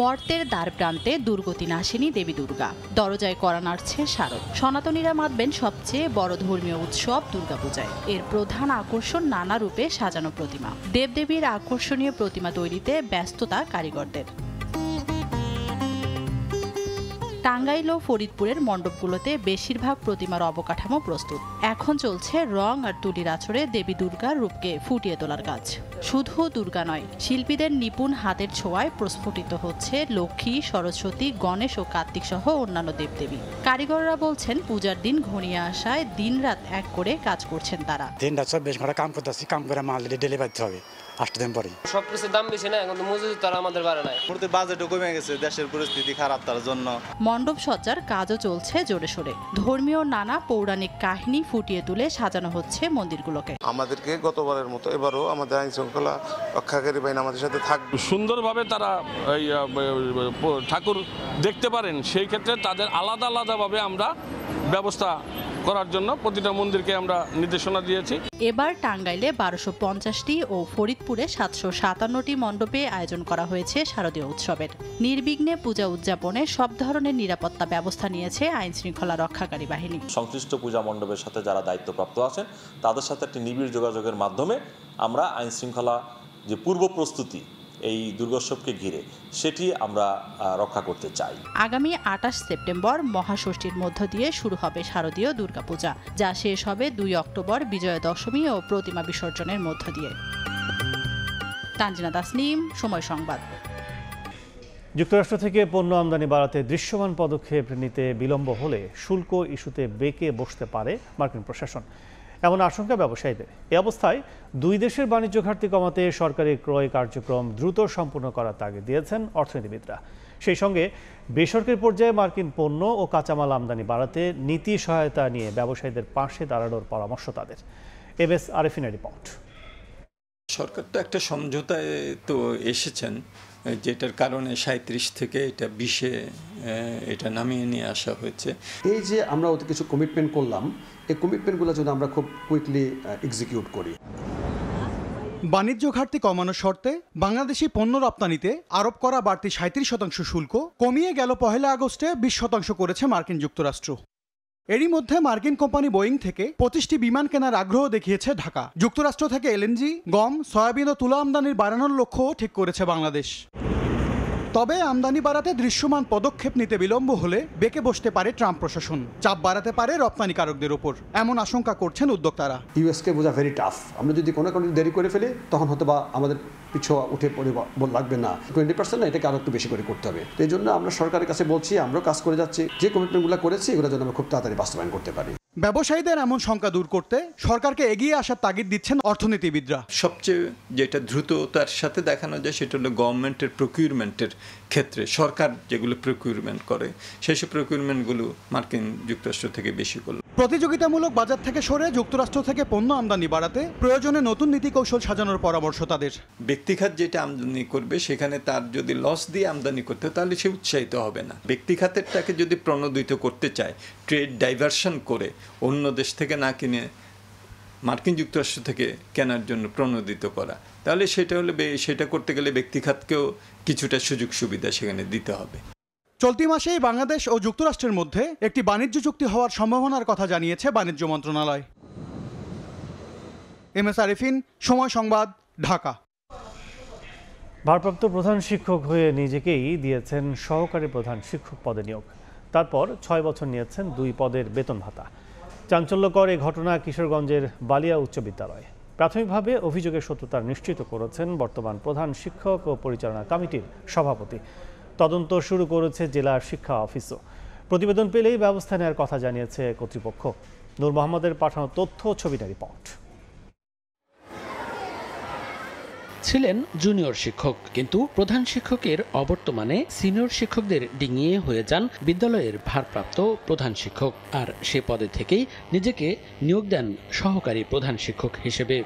মর্তের দ্বার প্রান্তে দুর্গতি নাশিনী দেবী দুর্গা। দরজায় করা নাড়ছে শারদ। সনাতনীরা মাতবেন সবচেয়ে বড় ধর্মীয় উৎসব দুর্গাপূজায়। এর প্রধান আকর্ষণ নানা রূপে সাজানো প্রতিমা। দেবদেবীর আকর্ষণীয় প্রতিমা তৈরিতে ব্যস্ততা কারিগরদের। টাঙ্গাইল ও ফরিদপুরের মণ্ডপগুলোতে বেশিরভাগ প্রতিমার অবকাঠামো প্রস্তুত। এখন চলছে রং আর তুলির আঁচড়ে দেবী দুর্গার রূপকে ফুটিয়ে তোলার কাজ। শুধু দুর্গা নয়, শিল্পীদের নিপুণ হাতের ছোঁয়ায় প্রস্ফুটিত হচ্ছে লক্ষ্মী, সরস্বতী, গণেশ ও কার্তিক সহ অন্যান্য দেবদেবী। কারিগররা বলছেন পূজার দিন ঘনিয়ে আসায় দিনরাত এক করে কাজ করছেন তারা। দিনরাত 24 ঘন্টা কাম করতেছি, কাম করে মাল ডেলিভারি হবে 8 দিন পরে। সবকিছুর দাম বেশি না, এখন মজুরি তারা আমাদের বাড়ে নাই। মুহূর্তে বাজেটও কমে গেছে, দেশের পরিস্থিতি খারাপ, তার জন্য মণ্ডপ সজ্জার কাজও চলছে জোরে সোরে। ধর্মীয় নানা পৌরাণিক কাহিনী ফুটিয়ে তুলে সাজানো হচ্ছে মন্দিরগুলোকে। আমাদেরকে গতবারের মতো এবারও আমাদের আইন শৃঙ্খলা রক্ষাকারী বাহিনী আমাদের সাথে থাকবে। সুন্দরভাবে তারা এই ঠাকুর দেখতে পারেন, সেই ক্ষেত্রে তাদের আলাদা আলাদাভাবে আমরা ব্যবস্থা করার জন্য প্রতিটা মন্দিরকে আমরা নির্দেশনা দিয়েছি। এবার টাঙ্গাইলে 1250টি ও ফরিদপুরে 757টি মণ্ডপে আয়োজন করা হয়েছে শারদীয় উৎসবের। নির্বিঘ্নে পূজা উদযাপনে সব ধরনের নিরাপত্তা ব্যবস্থা নিয়েছে আইন শৃঙ্খলা রক্ষাকারী বাহিনী। সংশ্লিষ্ট পূজা মণ্ডপের সাথে যারা দায়িত্বপ্রাপ্ত আছেন তাদের সাথে একটি নিবিড় যোগাযোগের মাধ্যমে আমরা আইন শৃঙ্খলা যে পূর্ব প্রস্তুতি এই দুর্গোৎসবকে ঘিরে সেটি আমরা রক্ষা করতে চাই। আগামী 28 সেপ্টেম্বর মহাষষ্ঠীর মধ্য দিয়ে শুরু হবে শারদীয় দুর্গাপূজা, যা শেষ হবে 2 অক্টোবর বিজয়া দশমী ও প্রতিমা বিসর্জনের মধ্য দিয়ে। তানজিনা তাসনিম, সময় সংবাদ। যুক্তরাষ্ট্র থেকে পণ্য আমদানি বাড়াতে দৃশ্যমান পদক্ষেপ নিতে বিলম্ব হলে শুল্ক ইস্যুতে বেঁকে বসতে পারে মার্কিন প্রশাসন, এমন আশঙ্কা ব্যবসায়ীদের। এ অবস্থায় দুই দেশের বাণিজ্য ঘাটতি কমাতে সরকারি ক্রয় কার্যক্রম দ্রুত সম্পূর্ণ করার তাগিদ দিয়েছেন অর্থনীতিবিদরা। সেই সঙ্গে বেসরকারি পর্যায়ে মার্কিন পণ্য ও কাঁচামাল আমদানি বাড়াতে নীতি সহায়তা নিয়ে ব্যবসায়ীদের পাশে দাঁড়ানোর পরামর্শ তাদের। MS আরেফিনের report. সরকার তো একটা সমঝোতায় তো এসেছেন, যেটার কারণে 37 থেকে এটা 20-এ এটা নামিয়ে নিয়ে আসা হয়েছে। এই যে আমরা ওদের কিছু কমিটমেন্ট করলাম, এই কমিটমেন্টগুলো যদি আমরা খুব কুইকলি এক্সিকিউট করি। বাণিজ্য ঘাটতি কমানোর শর্তে বাংলাদেশি পণ্য রপ্তানিতে আরোপ করা বাড়তি 37% শুল্ক কমিয়ে গেল 1 আগস্টে 20% করেছে মার্কিন যুক্তরাষ্ট্র। এরই মধ্যে মার্কিন কোম্পানি বোয়িং থেকে 25টি বিমান কেনার আগ্রহ দেখিয়েছে ঢাকা। যুক্তরাষ্ট্র থেকে এলএনজি, গম, সয়াবিন ও তুলা আমদানির বাড়ানোর লক্ষ্যও ঠিক করেছে বাংলাদেশ। তবে আমদানি বাড়াতে দৃশ্যমান পদক্ষেপ নিতে বিলম্ব হলে বেঁকে বসতে পারে ট্রাম্প প্রশাসন, চাপ বাড়াতে পারে রপ্তানিকারকদের ওপর, এমন আশঙ্কা করছেন উদ্যোক্তারা। ইউএসকে বোঝা ভেরি টাফ। আমরা যদি কোনো দেরি করে ফেলি তখন হয়তো বা আমাদের পিছু উঠে পড়ে লাগবে না, 20% না, এটাকে আরো একটু বেশি করে করতে হবে। এই জন্য আমরা সরকারের কাছে বলছি, আমরাও কাজ করে যাচ্ছি, যে কমিটমেন্টগুলো করেছি এগুলো যেন আমরা খুব তাড়াতাড়ি বাস্তবায়ন করতে পারি। ব্যবসায়ীদের এমন শঙ্কা দূর করতে সরকারকে এগিয়ে আসার তাগিদ দিচ্ছেন অর্থনীতিবিদরা। সবচেয়ে যেটা দ্রুততার সাথে দেখানো যায় সেটা হলো গভর্নমেন্টের প্রকিউরমেন্টের ক্ষেত্রে সরকার যেগুলো প্রকিউরমেন্ট করে সেসব প্রকিউরমেন্টগুলো মার্কিন যুক্তরাষ্ট্র থেকে বেশি করল। প্রতিযোগিতামূলক বাজার থেকে সরে যুক্তরাষ্ট্র থেকে পণ্য আমদানি বাড়াতে প্রয়োজনে নতুন নীতি কৌশল সাজানোর পরামর্শ তাদের। ব্যক্তিখাত যেটা আমদানি করবে সেখানে তার যদি লস দিয়ে আমদানি করতে তাহলে সে উৎসাহিত হবে না। ব্যক্তিখাতেরটাকে যদি প্রণোদিত করতে চায়, ট্রেড ডাইভার্সন করে অন্য দেশ থেকে না কিনে মার্কিন যুক্তরাষ্ট্র থেকে কেনার জন্য প্রণোদিত করা, তাহলে সেটা করতে গেলে ব্যক্তিখাতকেও কিছুটা সুযোগ সুবিধা সেখানে দিতে হবে। চলতি মাসেই বাংলাদেশ ও যুক্তরাষ্ট্রের মধ্যে একটি বাণিজ্য চুক্তি হওয়ার সম্ভাবনার কথা জানিয়েছে বাণিজ্য মন্ত্রণালয়। MS আরিফিন, সময় সংবাদ, ঢাকা। ভারপ্রাপ্ত প্রধান শিক্ষক হয়ে নিজেকেই দিয়েছেন সহকারী প্রধান শিক্ষক পদে নিয়োগ। তারপর 6 বছর নিয়েছেন 2 পদের বেতন ভাতা। চাঞ্চল্যকর এই ঘটনা কিশোরগঞ্জের বালিয়া উচ্চ বিদ্যালয়। প্রাথমিকভাবে অভিযোগের সত্যতা নিশ্চিত করেছেন বর্তমান প্রধান শিক্ষক ও পরিচালনা কমিটির সভাপতি। তদন্ত শুরু করেছে জেলা শিক্ষা অফিসও। প্রতিবেদন পেলেই ব্যবস্থা নেওয়ার কথা জানিয়েছে কর্তৃপক্ষ। নূর মোহাম্মদের পাঠানো তথ্য ছবিটা রিপোর্ট। ছিলেন জুনিয়র শিক্ষক, কিন্তু প্রধান শিক্ষকের অবর্তমানে সিনিয়র শিক্ষকদের ডিঙিয়ে হয়ে যান বিদ্যালয়ের ভারপ্রাপ্ত প্রধান শিক্ষক। আর সে পদে থেকেই নিজেকে নিয়োগ দেন সহকারী প্রধান শিক্ষক হিসেবে।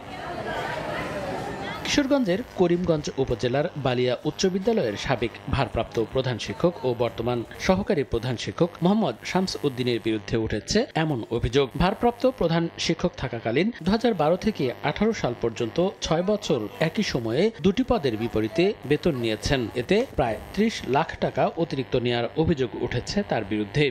কিশোরগঞ্জের করিমগঞ্জ উপজেলার বালিয়া উচ্চ বিদ্যালয়ের সাবেক ভারপ্রাপ্ত প্রধান শিক্ষক ও বর্তমান সহকারী প্রধান শিক্ষক মোহাম্মদ শামস উদ্দিনের বিরুদ্ধে উঠেছে এমন অভিযোগ। ভারপ্রাপ্ত প্রধান শিক্ষক থাকাকালীন 2012 থেকে 18 সাল পর্যন্ত 6 বছর একই সময়ে 2টি পদের বিপরীতে বেতন নিয়েছেন। এতে প্রায় 30 লাখ টাকা অতিরিক্ত নেওয়ার অভিযোগ উঠেছে তার বিরুদ্ধে।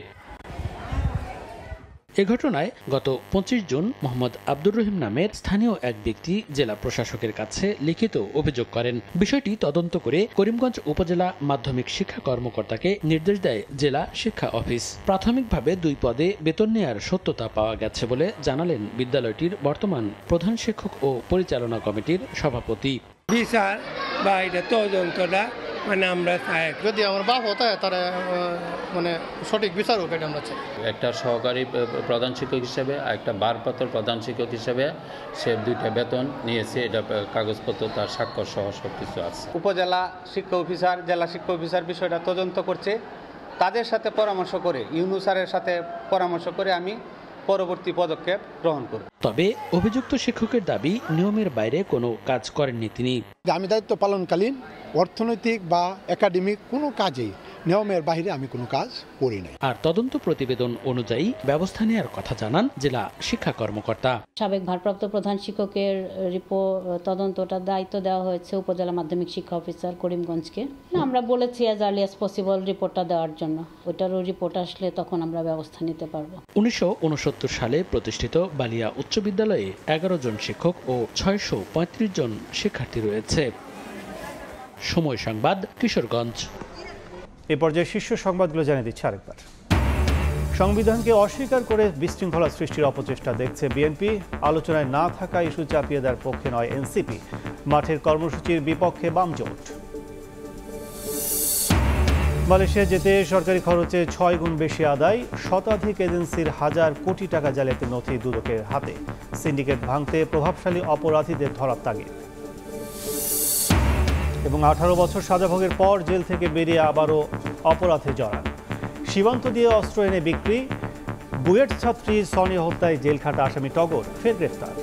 এ ঘটনায় গত 25 জুন মোহাম্মদ আব্দুর রহিম নামের স্থানীয় এক ব্যক্তি জেলা প্রশাসকের কাছে লিখিত অভিযোগ করেন। বিষয়টি তদন্ত করে করিমগঞ্জ উপজেলা মাধ্যমিক শিক্ষা কর্মকর্তাকে নির্দেশ দেয় জেলা শিক্ষা অফিস। প্রাথমিকভাবে 2 পদে বেতন নেওয়ার সত্যতা পাওয়া গেছে বলে জানালেন বিদ্যালয়টির বর্তমান প্রধান শিক্ষক ও পরিচালনা কমিটির সভাপতি। বিচার বা এটা তদন্তটা আমরা চাই, যদি আমার বাপ হতো তারা সঠিক বিচার হোক, এটা আমরা চাই। একটা সহকারী প্রধান শিক্ষক হিসেবে একটা ভারপ্রাপ্ত প্রধান শিক্ষক হিসেবে সে 2টা বেতন নিয়েছে, এটা কাগজপত্র তার স্বাক্ষর সহ সব কিছু আছে। উপজেলা শিক্ষা অফিসার, জেলা শিক্ষা অফিসার বিষয়টা তদন্ত করছে। তাদের সাথে পরামর্শ করে, ইউনূস স্যারের সাথে পরামর্শ করে আমি পরবর্তী পদক্ষেপ গ্রহণ করব। তবে অভিযুক্ত শিক্ষকের দাবি নিয়মের বাইরে কোনো কাজ করেননি তিনি। আমি দায়িত্ব পালনকালীন অর্থনৈতিক বা একাডেমিক কোনো কাজেই নিয়মের বাইরে আমি কোনো কাজ করি নাই। আর তদন্ত প্রতিবেদন অনুযায়ী ব্যবস্থা নেওয়ার কথা জানান জেলা শিক্ষা কর্মকর্তা। সাবেক ভারপ্রাপ্ত প্রধান শিক্ষকের তদন্তটা দায়িত্ব দেওয়া হয়েছে উপজেলা মাধ্যমিক শিক্ষা অফিসার করিমগঞ্জকে। আমরা বলেছি অ্যাজ আর্লি অ্যাজ পসিবল রিপোর্টটা দেওয়ার জন্য। ওইটারও রিপোর্ট আসলে তখন আমরা ব্যবস্থা নিতে পারবো। 1969 সালে প্রতিষ্ঠিত বালিয়া উচ্চ বিদ্যালয়ে 11 জন শিক্ষক ও 635 জন শিক্ষার্থী রয়েছে। সময় সংবাদ, কিশোরগঞ্জ। এ পর্যায়ে শীর্ষ সংবাদগুলো জানিয়ে দিচ্ছে আরেকবার। সংবিধানকে অস্বীকার করে বিশৃঙ্খলা সৃষ্টির অপচেষ্টা দেখছে বিএনপি। আলোচনায় না থাকা ইস্যু চাপিয়ে দেওয়ার পক্ষে নয় এনসিপি। মাঠের কর্মসূচির বিপক্ষে বাম জোট। মালয়েশিয়া যেতে সরকারি খরচে 6 গুণ বেশি আদায়। শতাধিক এজেন্সির হাজার কোটি টাকা জালিয়াতির নথি দুদকের হাতে। সিন্ডিকেট ভাঙতে প্রভাবশালী অপরাধীদের ধরার তাগিদ। এবং 18 বছর সাজাভোগের পর জেল থেকে বেরিয়ে আবারও অপরাধে জড়ান। সীমান্ত দিয়ে অস্ত্র এনে বিক্রি। বুয়েট ছাত্রী সনি হত্যায় জেল খাটা আসামি টগর ফের গ্রেফতার।